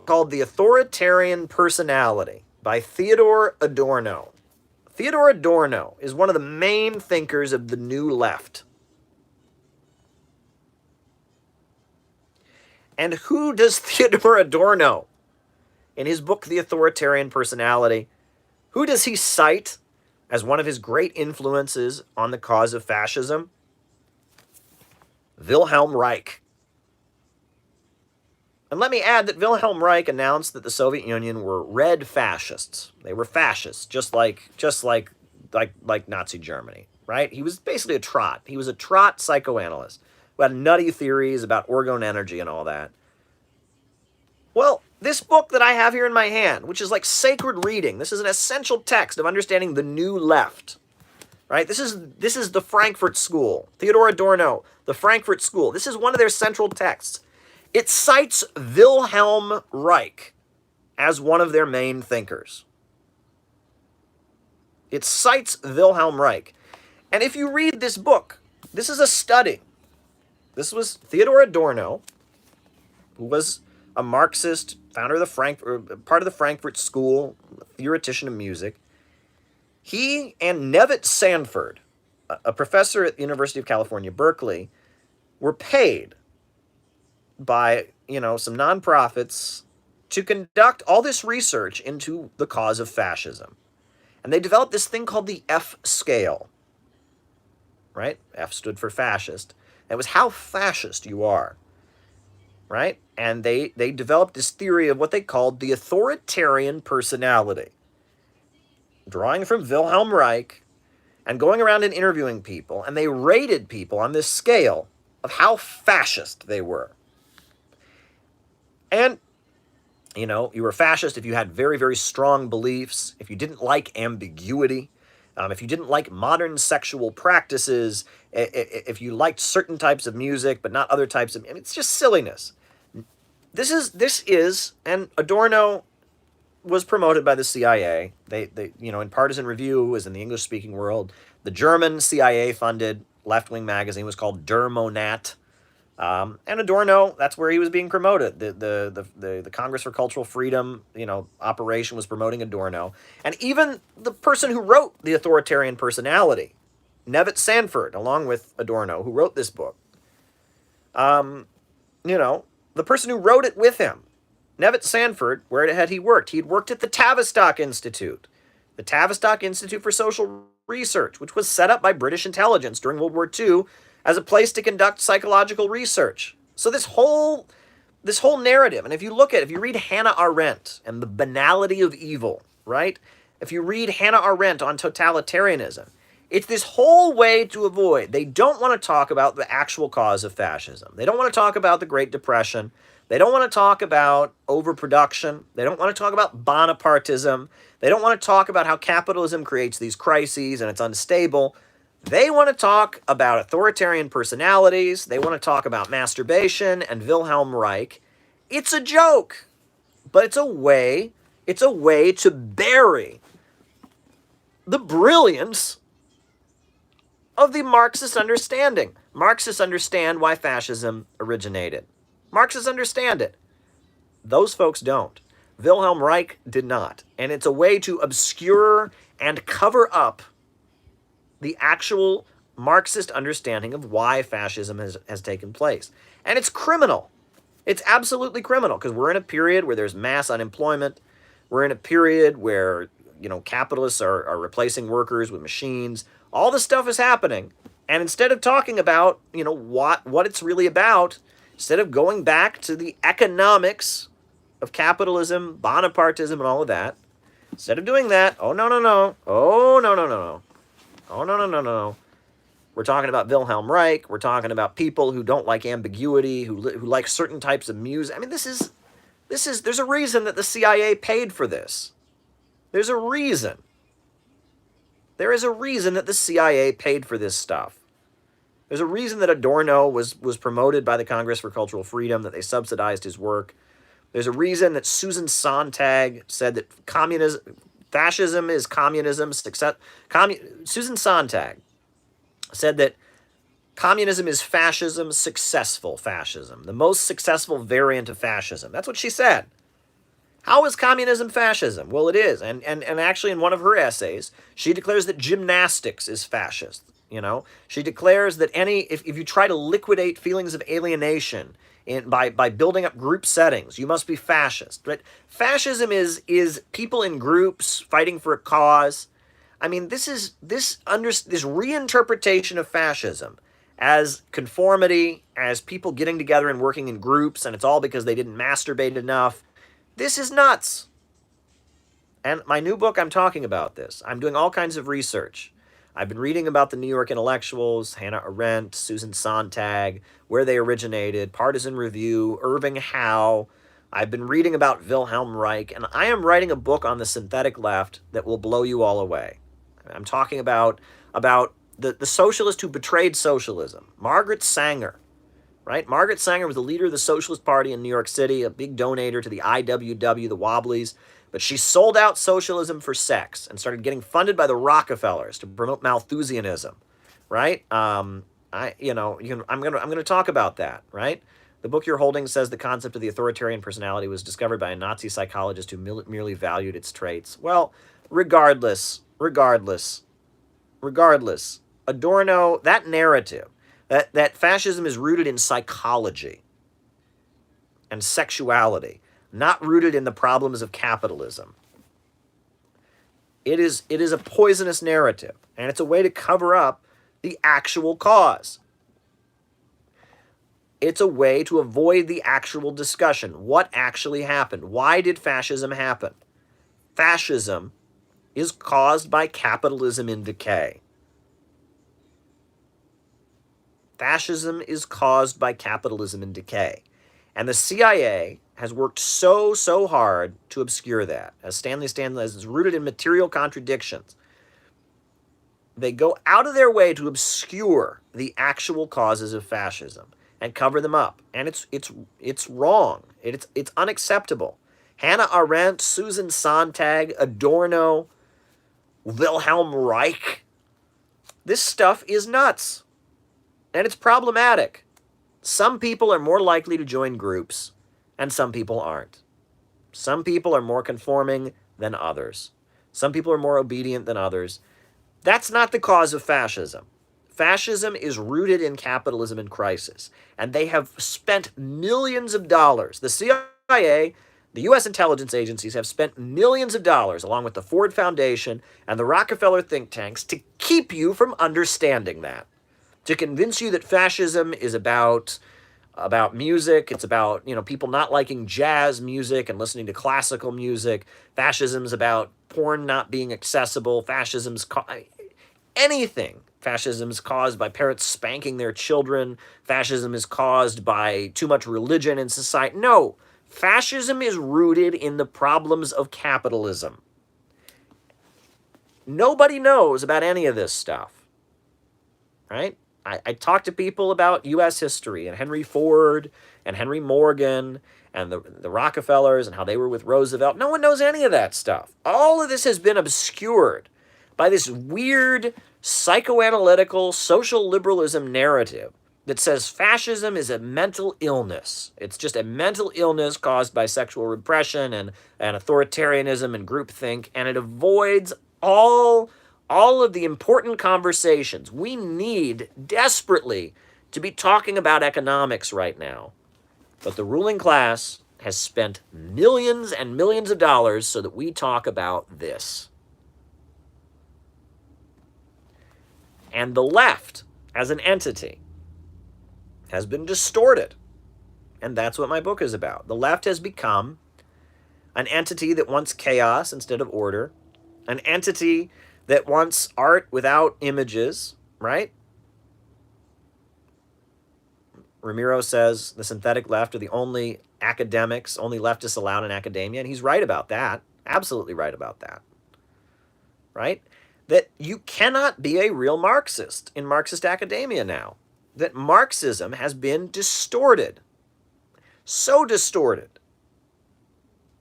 called The Authoritarian Personality by Theodor Adorno. Theodor Adorno is one of the main thinkers of the New Left. And who does Theodor Adorno, in his book The Authoritarian Personality, who does he cite as one of his great influences on the cause of fascism? Wilhelm Reich. And let me add that Wilhelm Reich announced that the Soviet Union were red fascists. They were fascists, just like Nazi Germany, right? He was basically a trot. He was a trot psychoanalyst who had nutty theories about orgone energy and all that. Well, this book that I have here in my hand, which is like sacred reading, this is an essential text of understanding the new left, right? This is the Frankfurt School. Theodor Adorno, the Frankfurt School. This is one of their central texts. It cites Wilhelm Reich as one of their main thinkers. It cites Wilhelm Reich. And if you read this book, this is a study. This was Theodor Adorno, who was a Marxist, founder of part of the Frankfurt School, theoretician of music. He and Nevitt Sanford, a professor at the University of California, Berkeley, were paid by, some nonprofits to conduct all this research into the cause of fascism. And they developed this thing called the F scale, right? F stood for fascist. It was how fascist you are, right? And they developed this theory of what they called the authoritarian personality, drawing from Wilhelm Reich and going around and interviewing people. And they rated people on this scale of how fascist they were. And, you were fascist if you had very, very strong beliefs, if you didn't like ambiguity, if you didn't like modern sexual practices, if you liked certain types of music but not other types of... it's just silliness. This is, and Adorno was promoted by the CIA. They in Partisan Review, as in the English-speaking world, the German CIA-funded left-wing magazine was called Der Monat. And Adorno, that's where he was being promoted. The Congress for Cultural Freedom, operation was promoting Adorno. And even the person who wrote The Authoritarian Personality, Nevitt Sanford, along with Adorno, who wrote this book, the person who wrote it with him, Nevitt Sanford, where had he worked? He had worked at the Tavistock Institute, the Tavistock Institute for Social Research, which was set up by British intelligence during World War II as a place to conduct psychological research. So this whole narrative, and if you read Hannah Arendt and the banality of evil, right? If you read Hannah Arendt on totalitarianism, it's this whole way to avoid. They don't want to talk about the actual cause of fascism. They don't want to talk about the Great Depression. They don't want to talk about overproduction. They don't want to talk about Bonapartism. They don't want to talk about how capitalism creates these crises and it's unstable. They want to talk about authoritarian personalities. They want to talk about masturbation and Wilhelm Reich. It's a joke, but it's a way to bury the brilliance of the Marxist understanding. Marxists understand why fascism originated. Marxists understand it. Those folks don't. Wilhelm Reich did not. And it's a way to obscure and cover up the actual Marxist understanding of why fascism has taken place. And it's criminal. It's absolutely criminal, because we're in a period where there's mass unemployment. We're in a period where, capitalists are replacing workers with machines. All this stuff is happening. And instead of talking about, what it's really about, instead of going back to the economics of capitalism, Bonapartism, and all of that, instead of doing that, oh, no. We're talking about Wilhelm Reich. We're talking about people who don't like ambiguity, who like certain types of music. I mean, there's a reason that the CIA paid for this. There's a reason. There is a reason that the CIA paid for this stuff. There's a reason that Adorno was promoted by the Congress for Cultural Freedom, that they subsidized his work. There's a reason that Susan Sontag said that fascism is communism. Susan Sontag said that communism is fascism, successful fascism, the most successful variant of fascism. That's what she said. How is communism fascism? Well, it is. And actually, in one of her essays, she declares that gymnastics is fascist. She declares that if you try to liquidate feelings of alienation by building up group settings, you must be fascist. But fascism is people in groups fighting for a cause. I mean, this reinterpretation of fascism as conformity, as people getting together and working in groups, and it's all because they didn't masturbate enough. This is nuts. And my new book, I'm talking about this. I'm doing all kinds of research. I've been reading about the New York intellectuals, Hannah Arendt, Susan Sontag, where they originated, Partisan Review, Irving Howe. I've been reading about Wilhelm Reich, and I am writing a book on the synthetic left that will blow you all away. I'm talking about the socialist who betrayed socialism, Margaret Sanger, right? Margaret Sanger was the leader of the Socialist Party in New York City, a big donator to the IWW, the Wobblies, but she sold out socialism for sex and started getting funded by the Rockefellers to promote Malthusianism, right? I'm gonna talk about that, right? The book you're holding says the concept of the authoritarian personality was discovered by a Nazi psychologist who merely valued its traits. Well, regardless, Adorno, that narrative, that fascism is rooted in psychology and sexuality, not rooted in the problems of capitalism. It is a poisonous narrative, and it's a way to cover up the actual cause. It's a way to avoid the actual discussion. What actually happened? Why did fascism happen? Fascism is caused by capitalism in decay. Fascism is caused by capitalism in decay. And the CIA has worked so hard to obscure that. As Stanley says, it's rooted in material contradictions. They go out of their way to obscure the actual causes of fascism and cover them up. And it's wrong. It's unacceptable. Hannah Arendt, Susan Sontag, Adorno, Wilhelm Reich. This stuff is nuts. And it's problematic. Some people are more likely to join groups, and some people aren't. Some people are more conforming than others. Some people are more obedient than others. That's not the cause of fascism. Fascism is rooted in capitalism in crisis, and they have spent millions of dollars. The CIA, the U.S. intelligence agencies have spent millions of dollars, along with the Ford Foundation and the Rockefeller think tanks, to keep you from understanding that. To convince you that fascism is about music, it's about, people not liking jazz music and listening to classical music. Fascism's about porn not being accessible. Anything. Fascism is caused by parents spanking their children. Fascism is caused by too much religion in society. No, fascism is rooted in the problems of capitalism. Nobody knows about any of this stuff, right? I talk to people about U.S. history and Henry Ford and Henry Morgan and the Rockefellers and how they were with Roosevelt. No one knows any of that stuff. All of this has been obscured by this weird psychoanalytical social liberalism narrative that says fascism is a mental illness. It's just a mental illness caused by sexual repression and authoritarianism and groupthink, and it avoids all of the important conversations. We need desperately to be talking about economics right now. But the ruling class has spent millions and millions of dollars so that we talk about this. And the left, as an entity, has been distorted. And that's what my book is about. The left has become an entity that wants chaos instead of order, an entity that wants art without images, right? Ramiro says the synthetic left are the only academics, only leftists allowed in academia, and he's right about that. Absolutely right about that. Right? That you cannot be a real Marxist in Marxist academia now. That Marxism has been distorted. So distorted.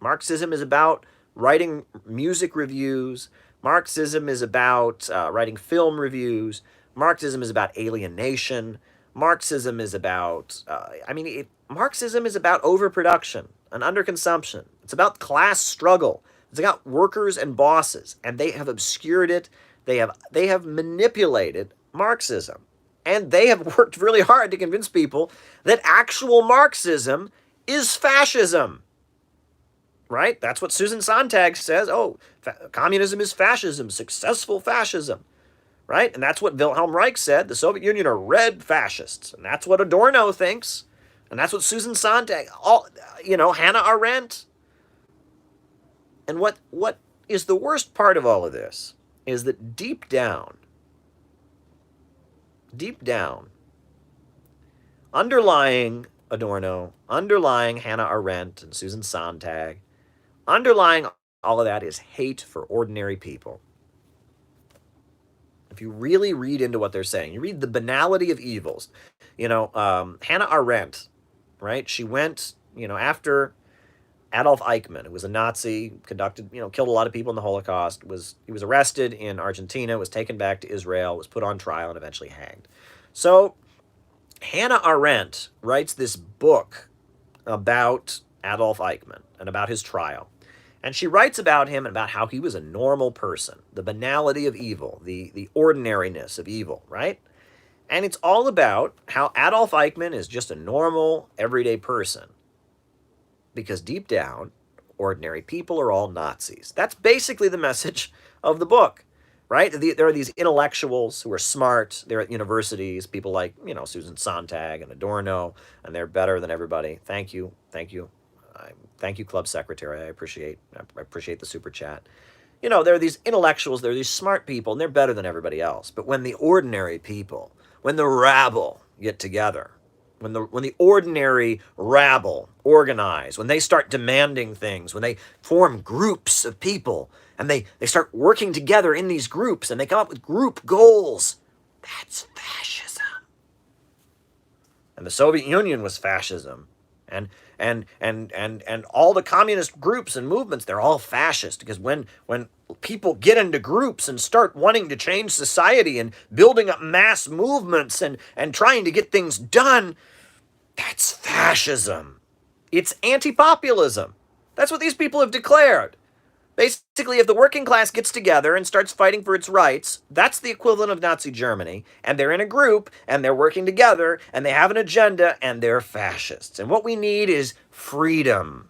Marxism is about writing music reviews. Marxism is about writing film reviews. Marxism is about alienation. Marxism is about, Marxism is about overproduction and underconsumption. It's about class struggle. It's about workers and bosses, and they have obscured it. They have manipulated Marxism, and they have worked really hard to convince people that actual Marxism is fascism. Right? That's what Susan Sontag says. Oh, communism is fascism, successful fascism. right? And that's what Wilhelm Reich said. The Soviet Union are red fascists. And that's what Adorno thinks. And that's what Susan Sontag, Hannah Arendt. And what is the worst part of all of this is that deep down, underlying Adorno, underlying Hannah Arendt and Susan Sontag, underlying all of that is hate for ordinary people. If you really read into what they're saying, you read the banality of evils. Hannah Arendt, right? She went, after Adolf Eichmann, who was a Nazi, killed a lot of people in the Holocaust, he was arrested in Argentina, was taken back to Israel, was put on trial, and eventually hanged. So Hannah Arendt writes this book about Adolf Eichmann and about his trial. And she writes about him and about how he was a normal person, the banality of evil, the ordinariness of evil, right? And it's all about how Adolf Eichmann is just a normal, everyday person. Because deep down, ordinary people are all Nazis. That's basically the message of the book, right? There are these intellectuals who are smart. They're at universities, people like, Susan Sontag and Adorno, and they're better than everybody. Thank you. Thank you, club secretary. I appreciate the super chat. There are these intellectuals, there are these smart people, and they're better than everybody else. But when the ordinary people, when the rabble get together, when the ordinary rabble organize, when they start demanding things, when they form groups of people, and they start working together in these groups, and they come up with group goals, that's fascism. And the Soviet Union was fascism. And all the communist groups and movements, they're all fascist, because when people get into groups and start wanting to change society and building up mass movements and trying to get things done, that's fascism. It's anti-populism. That's what these people have declared. Basically, if the working class gets together and starts fighting for its rights, that's the equivalent of Nazi Germany, and they're in a group, and they're working together, and they have an agenda, and they're fascists. And what we need is freedom.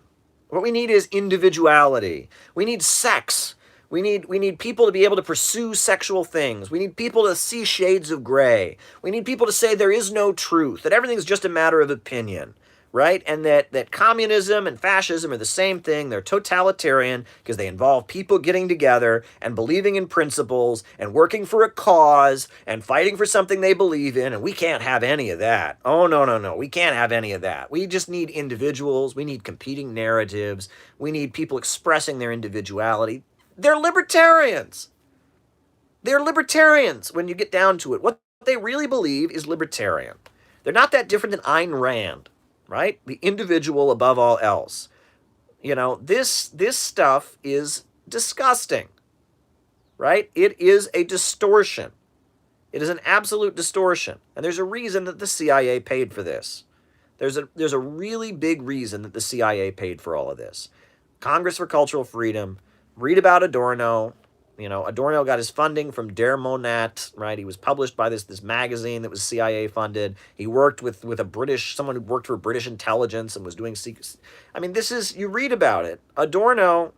What we need is individuality. We need sex. We need people to be able to pursue sexual things. We need people to see shades of gray. We need people to say there is no truth, that everything's just a matter of opinion. Right? And that communism and fascism are the same thing. They're totalitarian because they involve people getting together and believing in principles and working for a cause and fighting for something they believe in. And we can't have any of that. Oh, no. We can't have any of that. We just need individuals. We need competing narratives. We need people expressing their individuality. They're libertarians. They're libertarians when you get down to it. What they really believe is libertarian. They're not that different than Ayn Rand. Right? The individual above all else. This stuff is disgusting. Right? It is a distortion. It is an absolute distortion. And there's a reason that the CIA paid for this. There's a really big reason that the CIA paid for all of this. Congress for Cultural Freedom. Read about Adorno. Adorno got his funding from Der Monat, right? He was published by this magazine that was CIA funded. He worked with someone who worked for British intelligence and was doing secret. You read about it. Adorno,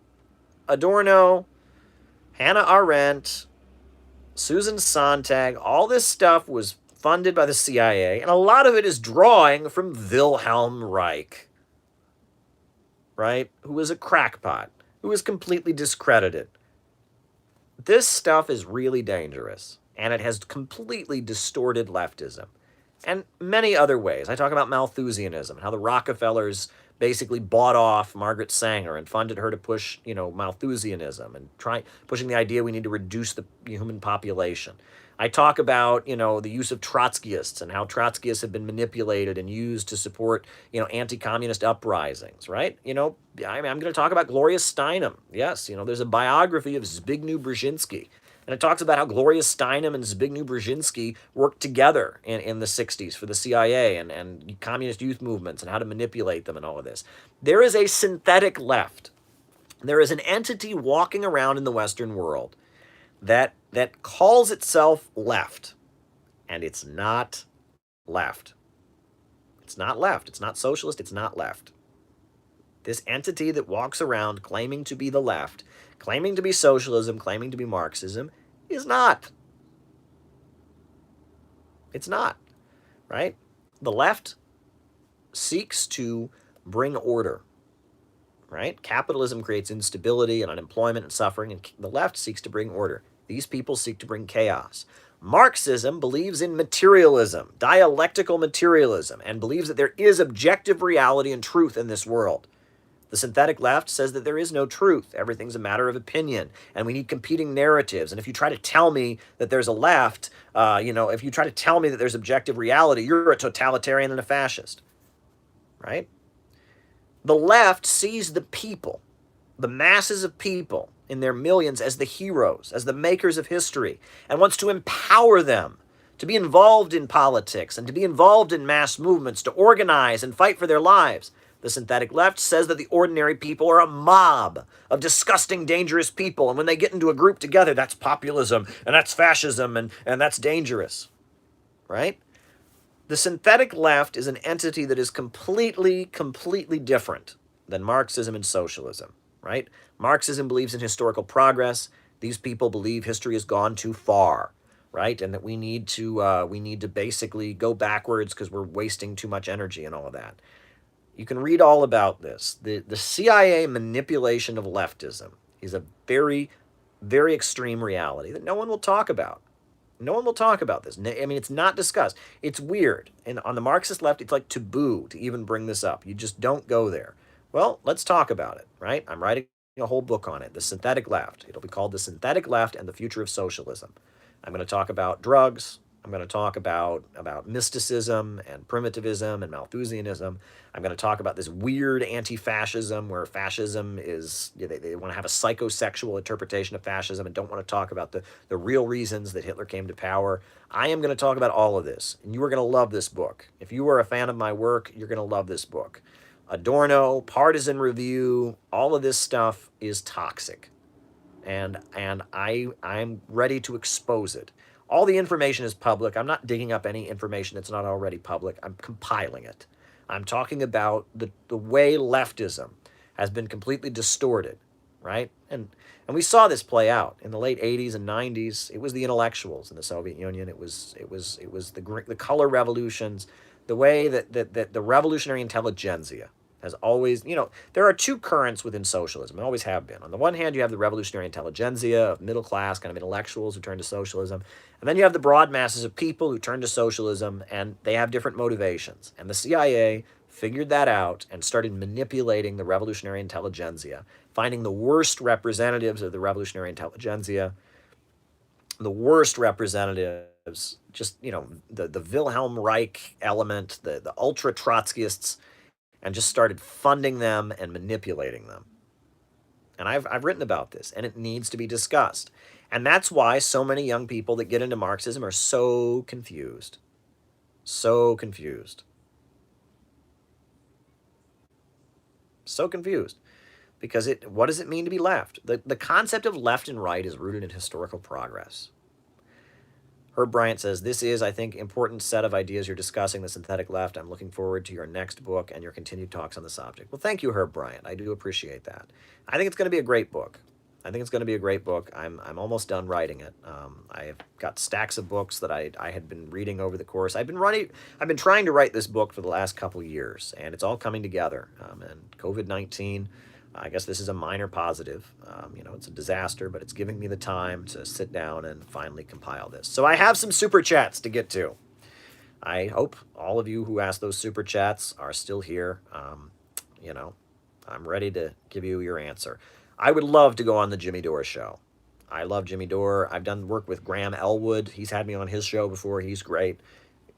Hannah Arendt, Susan Sontag, all this stuff was funded by the CIA, and a lot of it is drawing from Wilhelm Reich, right? Who was a crackpot, who was completely discredited. This stuff is really dangerous, and it has completely distorted leftism. And many other ways. I talk about Malthusianism, and how the Rockefellers basically bought off Margaret Sanger and funded her to push, Malthusianism and pushing the idea we need to reduce the human population. I talk about, the use of Trotskyists and how Trotskyists have been manipulated and used to support, anti-communist uprisings, right? I'm going to talk about Gloria Steinem. Yes, there's a biography of Zbigniew Brzezinski. And it talks about how Gloria Steinem and Zbigniew Brzezinski worked together in the 60s for the CIA and communist youth movements and how to manipulate them and all of this. There is a synthetic left. There is an entity walking around in the Western world that calls itself left, and it's not left. It's not left. It's not socialist. It's not left. This entity that walks around claiming to be the left, claiming to be socialism, claiming to be Marxism, is not. It's not, right? The left seeks to bring order, right? Capitalism creates instability and unemployment and suffering, and the left seeks to bring order. These people seek to bring chaos. Marxism believes in materialism, dialectical materialism, and believes that there is objective reality and truth in this world. The synthetic left says that there is no truth. Everything's a matter of opinion, and we need competing narratives. And if you try to tell me that there's a left, if you try to tell me that there's objective reality, you're a totalitarian and a fascist, right? The left sees the people, the masses of people in their millions as the heroes, as the makers of history, and wants to empower them to be involved in politics and to be involved in mass movements, to organize and fight for their lives. The synthetic left says that the ordinary people are a mob of disgusting, dangerous people, and when they get into a group together, that's populism, and that's fascism, and that's dangerous, right? The synthetic left is an entity that is completely, completely different than Marxism and socialism, right? Marxism believes in historical progress. These people believe history has gone too far, right? And that we need to basically go backwards because we're wasting too much energy and all of that. You can read all about this. The CIA manipulation of leftism is a very, very extreme reality that no one will talk about. No one will talk about this. I mean, it's not discussed. It's weird. And on the Marxist left, it's like taboo to even bring this up. You just don't go there. Well, let's talk about it, right? I'm writing a whole book on it, The Synthetic Left. It'll be called The Synthetic Left and the Future of Socialism. I'm going to talk about drugs. I'm going to talk about mysticism and primitivism and Malthusianism. I'm going to talk about this weird anti-fascism where fascism is, they want to have a psychosexual interpretation of fascism and don't want to talk about the real reasons that Hitler came to power. I am going to talk about all of this, and you are going to love this book. If you are a fan of my work, you're going to love this book. Adorno, partisan review, all of this stuff is toxic. And I'm ready to expose it. All the information is public. I'm not digging up any information that's not already public. I'm compiling it. I'm talking about the way leftism has been completely distorted, right? And we saw this play out in the late 80s and 90s. It was the intellectuals in the Soviet Union. It was the color revolutions, the way that the revolutionary intelligentsia has always, there are two currents within socialism, and always have been. On the one hand, you have the revolutionary intelligentsia of middle class, kind of intellectuals who turn to socialism. And then you have the broad masses of people who turn to socialism, and they have different motivations. And the CIA figured that out and started manipulating the revolutionary intelligentsia, finding the worst representatives of the revolutionary intelligentsia, the worst representatives, just, the Wilhelm Reich element, the ultra Trotskyists, and just started funding them and manipulating them. And I've written about this, and it needs to be discussed. And that's why so many young people that get into Marxism are so confused. So confused. So confused. Because what does it mean to be left? The concept of left and right is rooted in historical progress. Herb Bryant says, this is, I think, important set of ideas you're discussing, the synthetic left. I'm looking forward to your next book and your continued talks on the subject. Well, thank you, Herb Bryant. I do appreciate that. I think it's going to be a great book. I'm almost done writing it. I've got stacks of books that I had been reading over the course. I've been trying to write this book for the last couple years, and it's all coming together. And COVID-19, I guess this is a minor positive. It's a disaster, but it's giving me the time to sit down and finally compile this. So I have some super chats to get to. I hope all of you who asked those super chats are still here. I'm ready to give you your answer. I would love to go on the Jimmy Dore show. I love Jimmy Dore. I've done work with Graham Elwood. He's had me on his show before. He's great.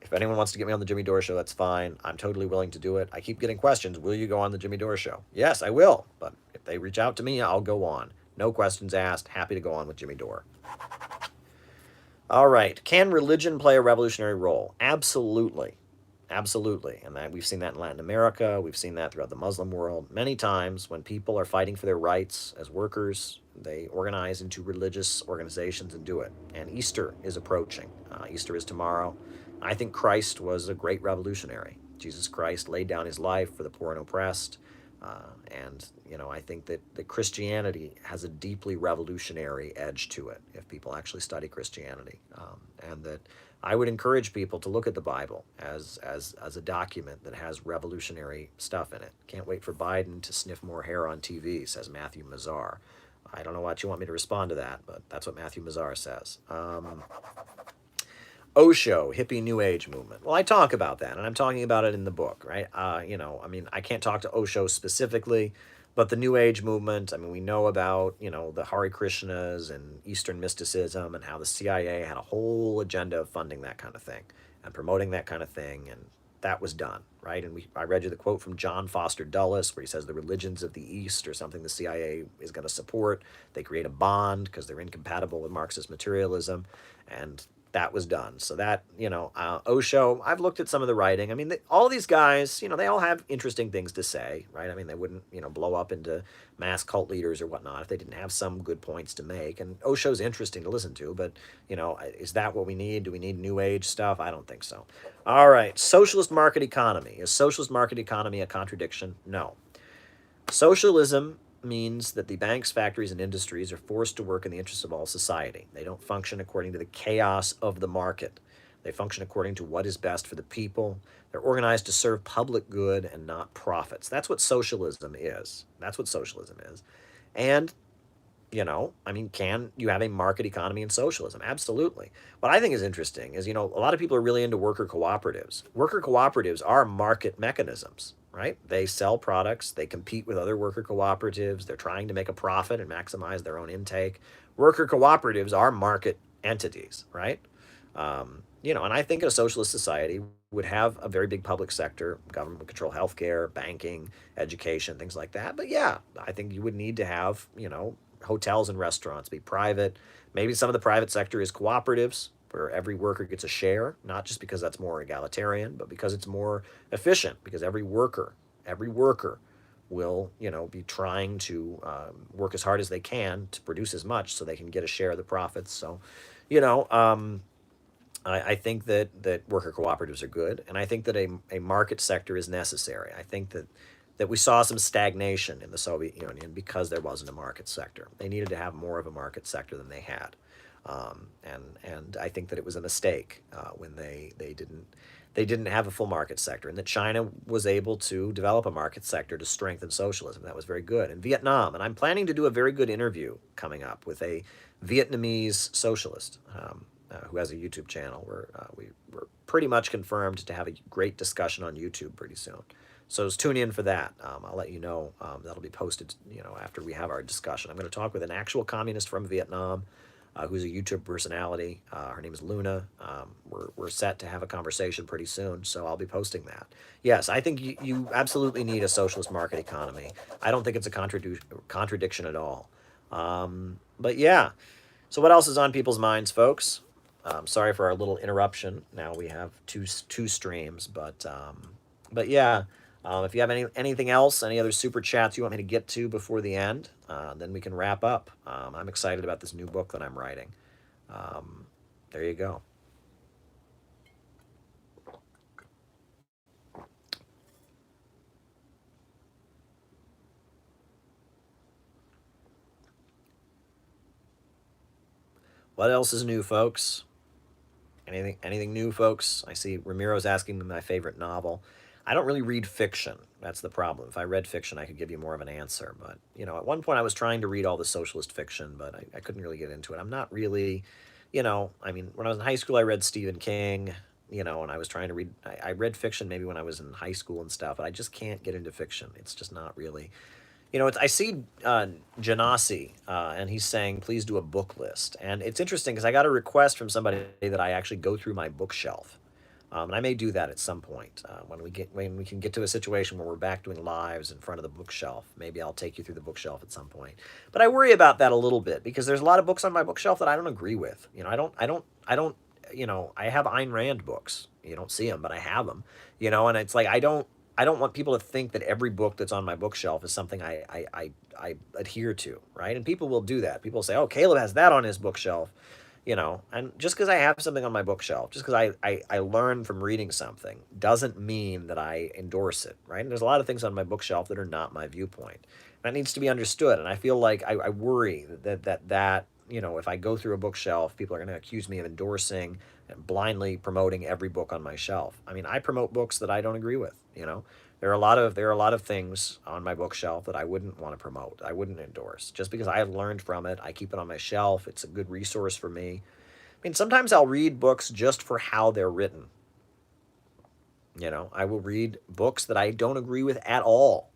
If anyone wants to get me on the Jimmy Dore show, that's fine. I'm totally willing to do it. I keep getting questions. Will you go on the Jimmy Dore show? Yes, I will. But if they reach out to me, I'll go on. No questions asked. Happy to go on with Jimmy Dore. All right. Can religion play a revolutionary role? Absolutely. Absolutely. And we've seen that in Latin America. We've seen that throughout the Muslim world. Many times when people are fighting for their rights as workers, they organize into religious organizations and do it. And Easter is approaching. Easter is tomorrow. I think Christ was a great revolutionary. Jesus Christ laid down his life for the poor and oppressed. And, I think that Christianity has a deeply revolutionary edge to it if people actually study Christianity. And that I would encourage people to look at the Bible as a document that has revolutionary stuff in it. Can't wait for Biden to sniff more hair on TV, says Matthew Mazar. I don't know what you want me to respond to that, but that's what Matthew Mazar says. Osho, hippie new age movement. Well, I talk about that, and I'm talking about it in the book, right? I can't talk to Osho specifically, but the new age movement, we know about, the Hare Krishnas and Eastern mysticism and how the CIA had a whole agenda of funding that kind of thing and promoting that kind of thing, and that was done, right? And I read you the quote from John Foster Dulles where he says the religions of the East are something the CIA is going to support. They create a bond because they're incompatible with Marxist materialism, and that was done. So that, Osho, I've looked at some of the writing. All these guys, they all have interesting things to say, right? They wouldn't, blow up into mass cult leaders or whatnot if they didn't have some good points to make. And Osho's interesting to listen to, but, is that what we need? Do we need new age stuff? I don't think so. All right. Socialist market economy. Is socialist market economy a contradiction? No. Socialism means that the banks, factories, and industries are forced to work in the interests of all society. They don't function according to the chaos of the market. They function according to what is best for the people. They're organized to serve public good and not profits. That's what socialism is. That's what socialism is. And, can you have a market economy in socialism? Absolutely. What I think is interesting is, a lot of people are really into worker cooperatives. Worker cooperatives are market mechanisms, right? They sell products, they compete with other worker cooperatives, they're trying to make a profit and maximize their own intake. Worker cooperatives are market entities, right? And I think a socialist society would have a very big public sector, government would control healthcare, banking, education, things like that. But yeah, I think you would need to have, hotels and restaurants be private. Maybe some of the private sector is cooperatives where every worker gets a share, not just because that's more egalitarian, but because it's more efficient, because every worker will, be trying to work as hard as they can to produce as much so they can get a share of the profits. So, you know, I think that worker cooperatives are good, and I think that a market sector is necessary. I think that we saw some stagnation in the Soviet Union because there wasn't a market sector. They needed to have more of a market sector than they had, and I think that it was a mistake when they didn't have a full market sector, and that China was able to develop a market sector to strengthen socialism. That was very good. And Vietnam, and I'm planning to do a very good interview coming up with a Vietnamese socialist who has a YouTube channel. We're pretty much confirmed to have a great discussion on YouTube pretty soon. So just tune in for that. I'll let you know. That'll be posted, after we have our discussion. I'm going to talk with an actual communist from Vietnam, who's a YouTube personality. Her name is Luna. We're set to have a conversation pretty soon, so I'll be posting that. Yes, I think you absolutely need a socialist market economy. I don't think it's a contradiction at all. But yeah, so what else is on people's minds, folks? Sorry for our little interruption. Now we have two streams, but yeah. If you have anything else, any other super chats you want me to get to before the end, then we can wrap up. I'm excited about this new book that I'm writing. There you go. What else is new, folks? Anything new, folks? I see Ramiro's asking me my favorite novel. I don't really read fiction. That's the problem. If I read fiction, I could give you more of an answer. But, at one point I was trying to read all the socialist fiction, but I couldn't really get into it. I'm not really, when I was in high school, I read Stephen King, and I was trying to read, I read fiction maybe when I was in high school and stuff, but I just can't get into fiction. It's just not really, I see Janasi, and he's saying, please do a book list. And it's interesting because I got a request from somebody that I actually go through my bookshelf. And I may do that at some point when we can get to a situation where we're back doing lives in front of the bookshelf. Maybe I'll take you through the bookshelf at some point. But I worry about that a little bit because there's a lot of books on my bookshelf that I don't agree with. I have Ayn Rand books. You don't see them, but I have them. And it's like I don't want people to think that every book that's on my bookshelf is something I adhere to, right? And people will do that. People will say, "Oh, Caleb has that on his bookshelf." And just because I have something on my bookshelf, just because I learn from reading something, doesn't mean that I endorse it, right? And there's a lot of things on my bookshelf that are not my viewpoint. That needs to be understood. And I feel like I worry that if I go through a bookshelf, people are going to accuse me of endorsing and blindly promoting every book on my shelf. I mean, I promote books that I don't agree with. There are a lot of things on my bookshelf that I wouldn't want to promote. I wouldn't endorse. Just because I have learned from it, I keep it on my shelf. It's a good resource for me. I mean, sometimes I'll read books just for how they're written. I will read books that I don't agree with at all,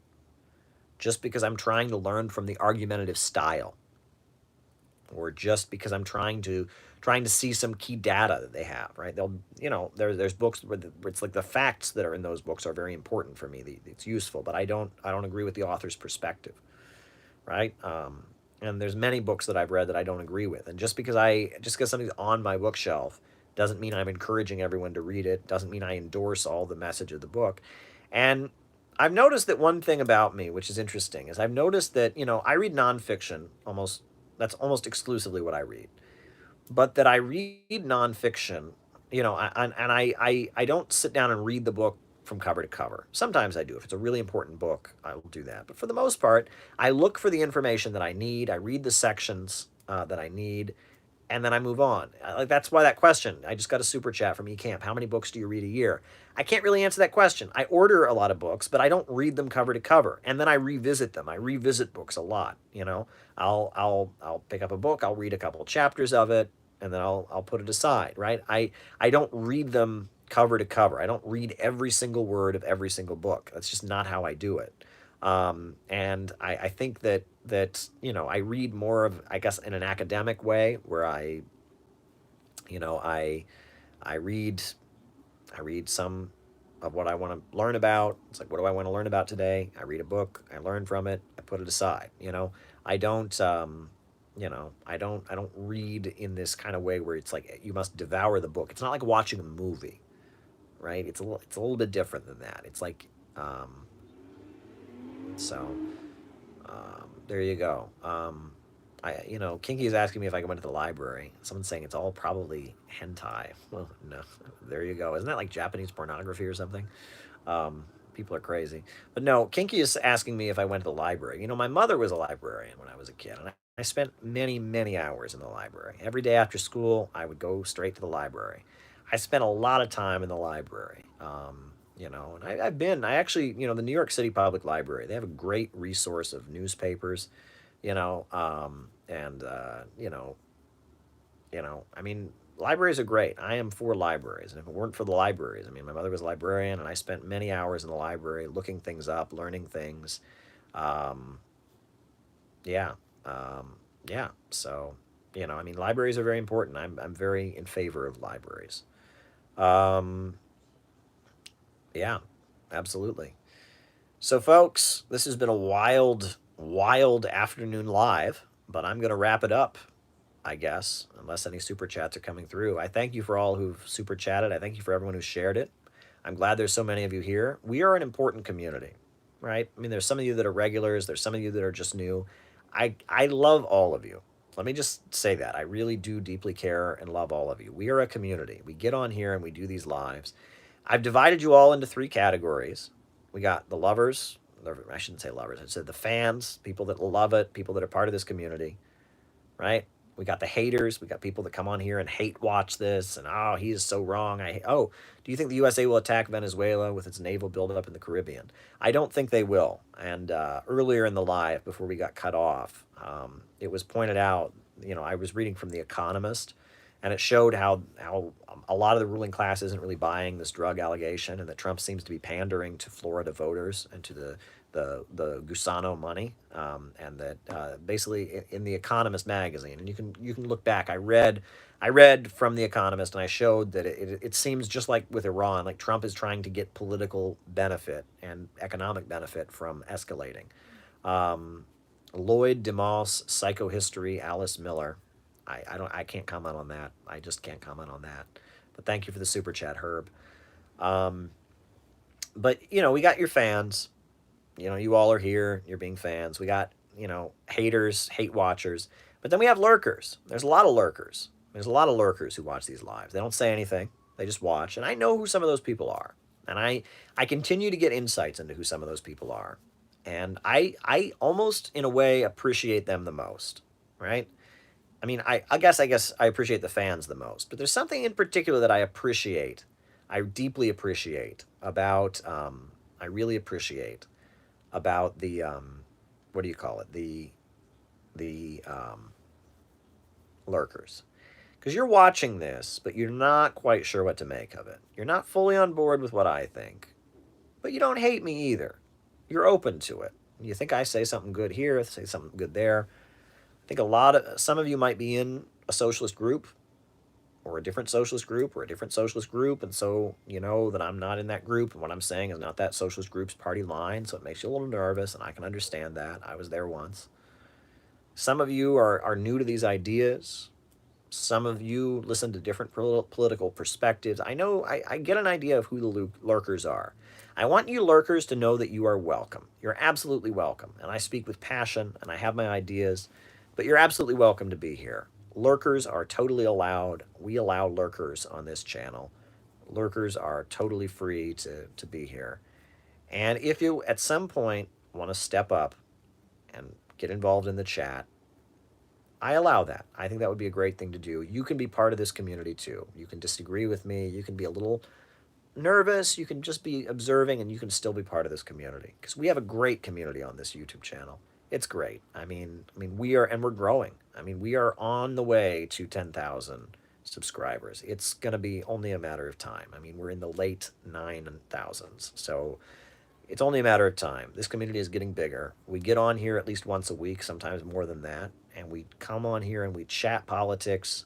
just because I'm trying to learn from the argumentative style, or just because I'm trying to see some key data that they have, right? There's books where it's like the facts that are in those books are very important for me. It's useful, but I don't agree with the author's perspective, right? And there's many books that I've read that I don't agree with, and just because something's on my bookshelf doesn't mean I'm encouraging everyone to read it. Doesn't mean I endorse all the message of the book. And I've noticed that one thing about me, which is interesting, is I've noticed that I read nonfiction almost. That's almost exclusively what I read, but that I read nonfiction, and I don't sit down and read the book from cover to cover. Sometimes I do. If it's a really important book, I will do that. But for the most part, I look for the information that I need. I read the sections that I need, and then I move on. Like, that's why that question. I just got a super chat from eCamp. How many books do you read a year? I can't really answer that question. I order a lot of books, but I don't read them cover to cover, and then I revisit them. I revisit books a lot. I'll pick up a book. I'll read a couple of chapters of it, and then I'll put it aside. Right? I don't read them cover to cover. I don't read every single word of every single book. That's just not how I do it. And I think that I read more of, I guess, in an academic way, where you know I I read I read some of what I want to learn about. It's like, what do I want to learn about today? I read a book, I learn from it, I put it aside. I don't I don't read in this kind of way where it's like you must devour the book. It's not like watching a movie, right? It's a little bit different than that. It's like so there you go. Kinky is asking me if I went to the library. Someone's saying it's all probably hentai. Well, no, there you go. Isn't that like Japanese pornography or something? People are crazy. But no, Kinky is asking me if I went to the library. My mother was a librarian when I was a kid, and I spent many, many hours in the library. Every day after school, I would go straight to the library. I spent a lot of time in the library. And I actually, the New York City Public Library, they have a great resource of newspapers, and, I mean, libraries are great. I am for libraries. And if it weren't for the libraries, I mean, my mother was a librarian, and I spent many hours in the library looking things up, learning things. Um, yeah. Yeah. So, I mean, libraries are very important. I'm very in favor of libraries. Um, yeah, absolutely. So, folks, this has been a wild, wild afternoon live, but I'm going to wrap it up, I guess, unless any super chats are coming through. I thank you for all who've super chatted. I thank you for everyone who shared it. I'm glad there's so many of you here. We are an important community, right? I mean, there's some of you that are regulars, there's some of you that are just new. I love all of you. Let me just say that. I really do deeply care and love all of you. We are a community. We get on here and we do these lives. I've divided you all into three categories. We got the lovers, I shouldn't say lovers, I said the fans, people that love it, people that are part of this community, right? We got the haters. We got people that come on here and hate watch this, and oh, he is so wrong. Do you think the USA will attack Venezuela with its naval buildup in the Caribbean? I don't think they will. And earlier in the live, before we got cut off, it was pointed out. I was reading from The Economist, and it showed how a lot of the ruling class isn't really buying this drug allegation, and that Trump seems to be pandering to Florida voters and to the Gusano money, and that basically in the Economist magazine, and you can look back. I read from the Economist, and I showed that it seems just like with Iran, like Trump is trying to get political benefit and economic benefit from escalating. Um, Lloyd DeMoss, Psychohistory, Alice Miller. I can't comment on that. I just can't comment on that. But thank you for the super chat, Herb. Um, but we got your fans. You all are here. You're being fans. We got haters, hate watchers, but then we have lurkers. There's a lot of lurkers. There's a lot of lurkers who watch these lives. They don't say anything. They just watch. And I know who some of those people are. And I continue to get insights into who some of those people are. And I almost, in a way, appreciate them the most, right? I mean, I guess I appreciate the fans the most. But there's something in particular that I appreciate. I deeply appreciate about, I really appreciate about the, what do you call it? The lurkers. Because you're watching this, but you're not quite sure what to make of it. You're not fully on board with what I think, but you don't hate me either. You're open to it. You think I say something good here, say something good there. I think some of you might be in a socialist group, or a different socialist group, or a different socialist group, and so you know that I'm not in that group, and what I'm saying is not that socialist group's party line, so it makes you a little nervous, and I can understand that. I was there once. Some of you are new to these ideas. Some of you listen to different political perspectives. I know, I get an idea of who the lurkers are. I want you lurkers to know that you are welcome. You're absolutely welcome. And I speak with passion, and I have my ideas, but you're absolutely welcome to be here. Lurkers are totally allowed. We allow lurkers on this channel. Lurkers are totally free to be here. And if you, at some point, want to step up and get involved in the chat, I allow that. I think that would be a great thing to do. You can be part of this community too. You can disagree with me. You can be a little nervous. You can just be observing, and you can still be part of this community, because we have a great community on this YouTube channel. It's great. I mean, we are, and we're growing. I mean, we are on the way to 10,000 subscribers. It's going to be only a matter of time. I mean, we're in the late 9,000s. So it's only a matter of time. This community is getting bigger. We get on here at least once a week, sometimes more than that. And we come on here and we chat politics,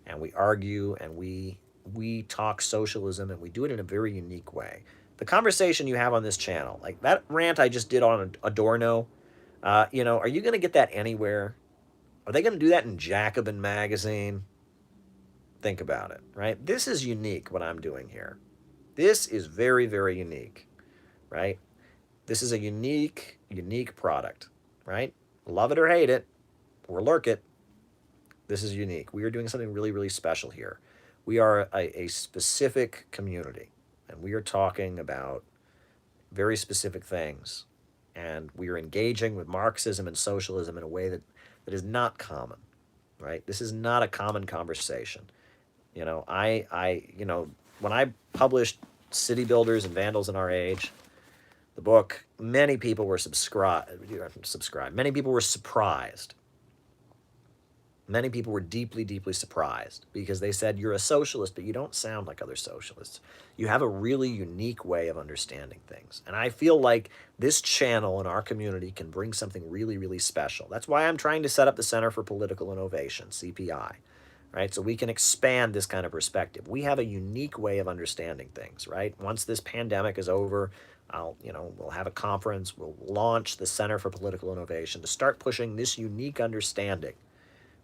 and we argue, and we talk socialism, and we do it in a very unique way. The conversation you have on this channel, like that rant I just did on Adorno, are you going to get that anywhere? Are they going to do that in Jacobin magazine? Think about it, right? This is unique, what I'm doing here. This is very, very unique, right? This is a unique product, right? Love it or hate it, or lurk it. This is unique. We are doing something really, really special here. We are a specific community, and we are talking about very specific things, and we are engaging with Marxism and socialism in a way that is not common, right? This is not a common conversation. When I published City Builders and Vandals in Our Age, the book, many people were Many people were surprised. Many people were deeply, deeply surprised, because they said, you're a socialist, but you don't sound like other socialists. You have a really unique way of understanding things. And I feel like this channel in our community can bring something really, really special. That's why I'm trying to set up the Center for Political Innovation, CPI, right? So we can expand this kind of perspective. We have a unique way of understanding things, right? Once this pandemic is over, we'll have a conference, we'll launch the Center for Political Innovation to start pushing this unique understanding,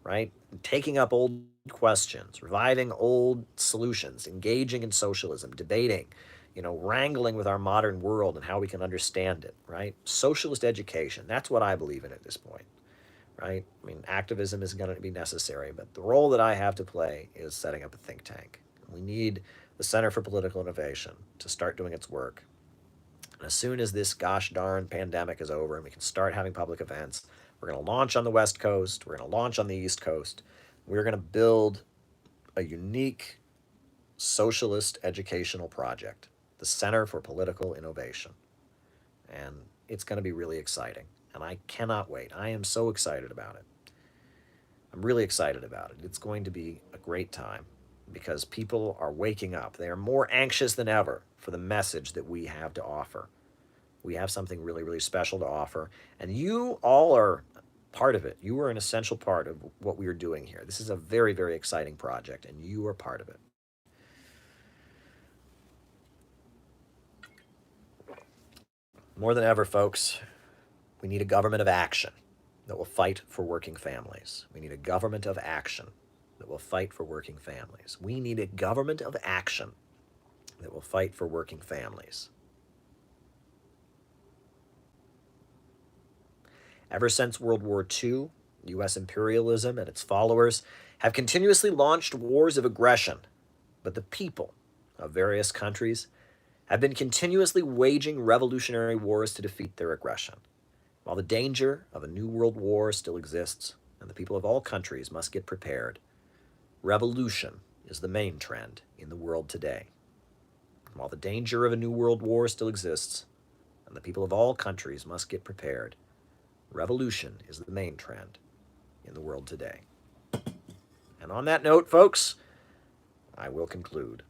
right? Taking up old questions, reviving old solutions, engaging in socialism, debating, wrangling with our modern world and how we can understand it, right? Socialist education, that's what I believe in at this point, right? I mean, activism is going to be necessary, but the role that I have to play is setting up a think tank. We need the Center for Political Innovation to start doing its work. And as soon as this gosh darn pandemic is over and we can start having public events, we're going to launch on the West Coast. We're going to launch on the East Coast. We're going to build a unique socialist educational project, the Center for Political Innovation. And it's going to be really exciting. And I cannot wait. I am so excited about it. I'm really excited about it. It's going to be a great time, because people are waking up. They are more anxious than ever for the message that we have to offer. We have something really, really special to offer. And you all are part of it. You are an essential part of what we are doing here. This is a very, very exciting project, and you are part of it. More than ever, folks, we need a government of action that will fight for working families. We need a government of action that will fight for working families. We need a government of action that will fight for working families. Ever since World War II, U.S. imperialism and its followers have continuously launched wars of aggression, but the people of various countries have been continuously waging revolutionary wars to defeat their aggression. While the danger of a new world war still exists, and the people of all countries must get prepared, revolution is the main trend in the world today. While the danger of a new world war still exists, and the people of all countries must get prepared, revolution is the main trend in the world today. And on that note, folks, I will conclude.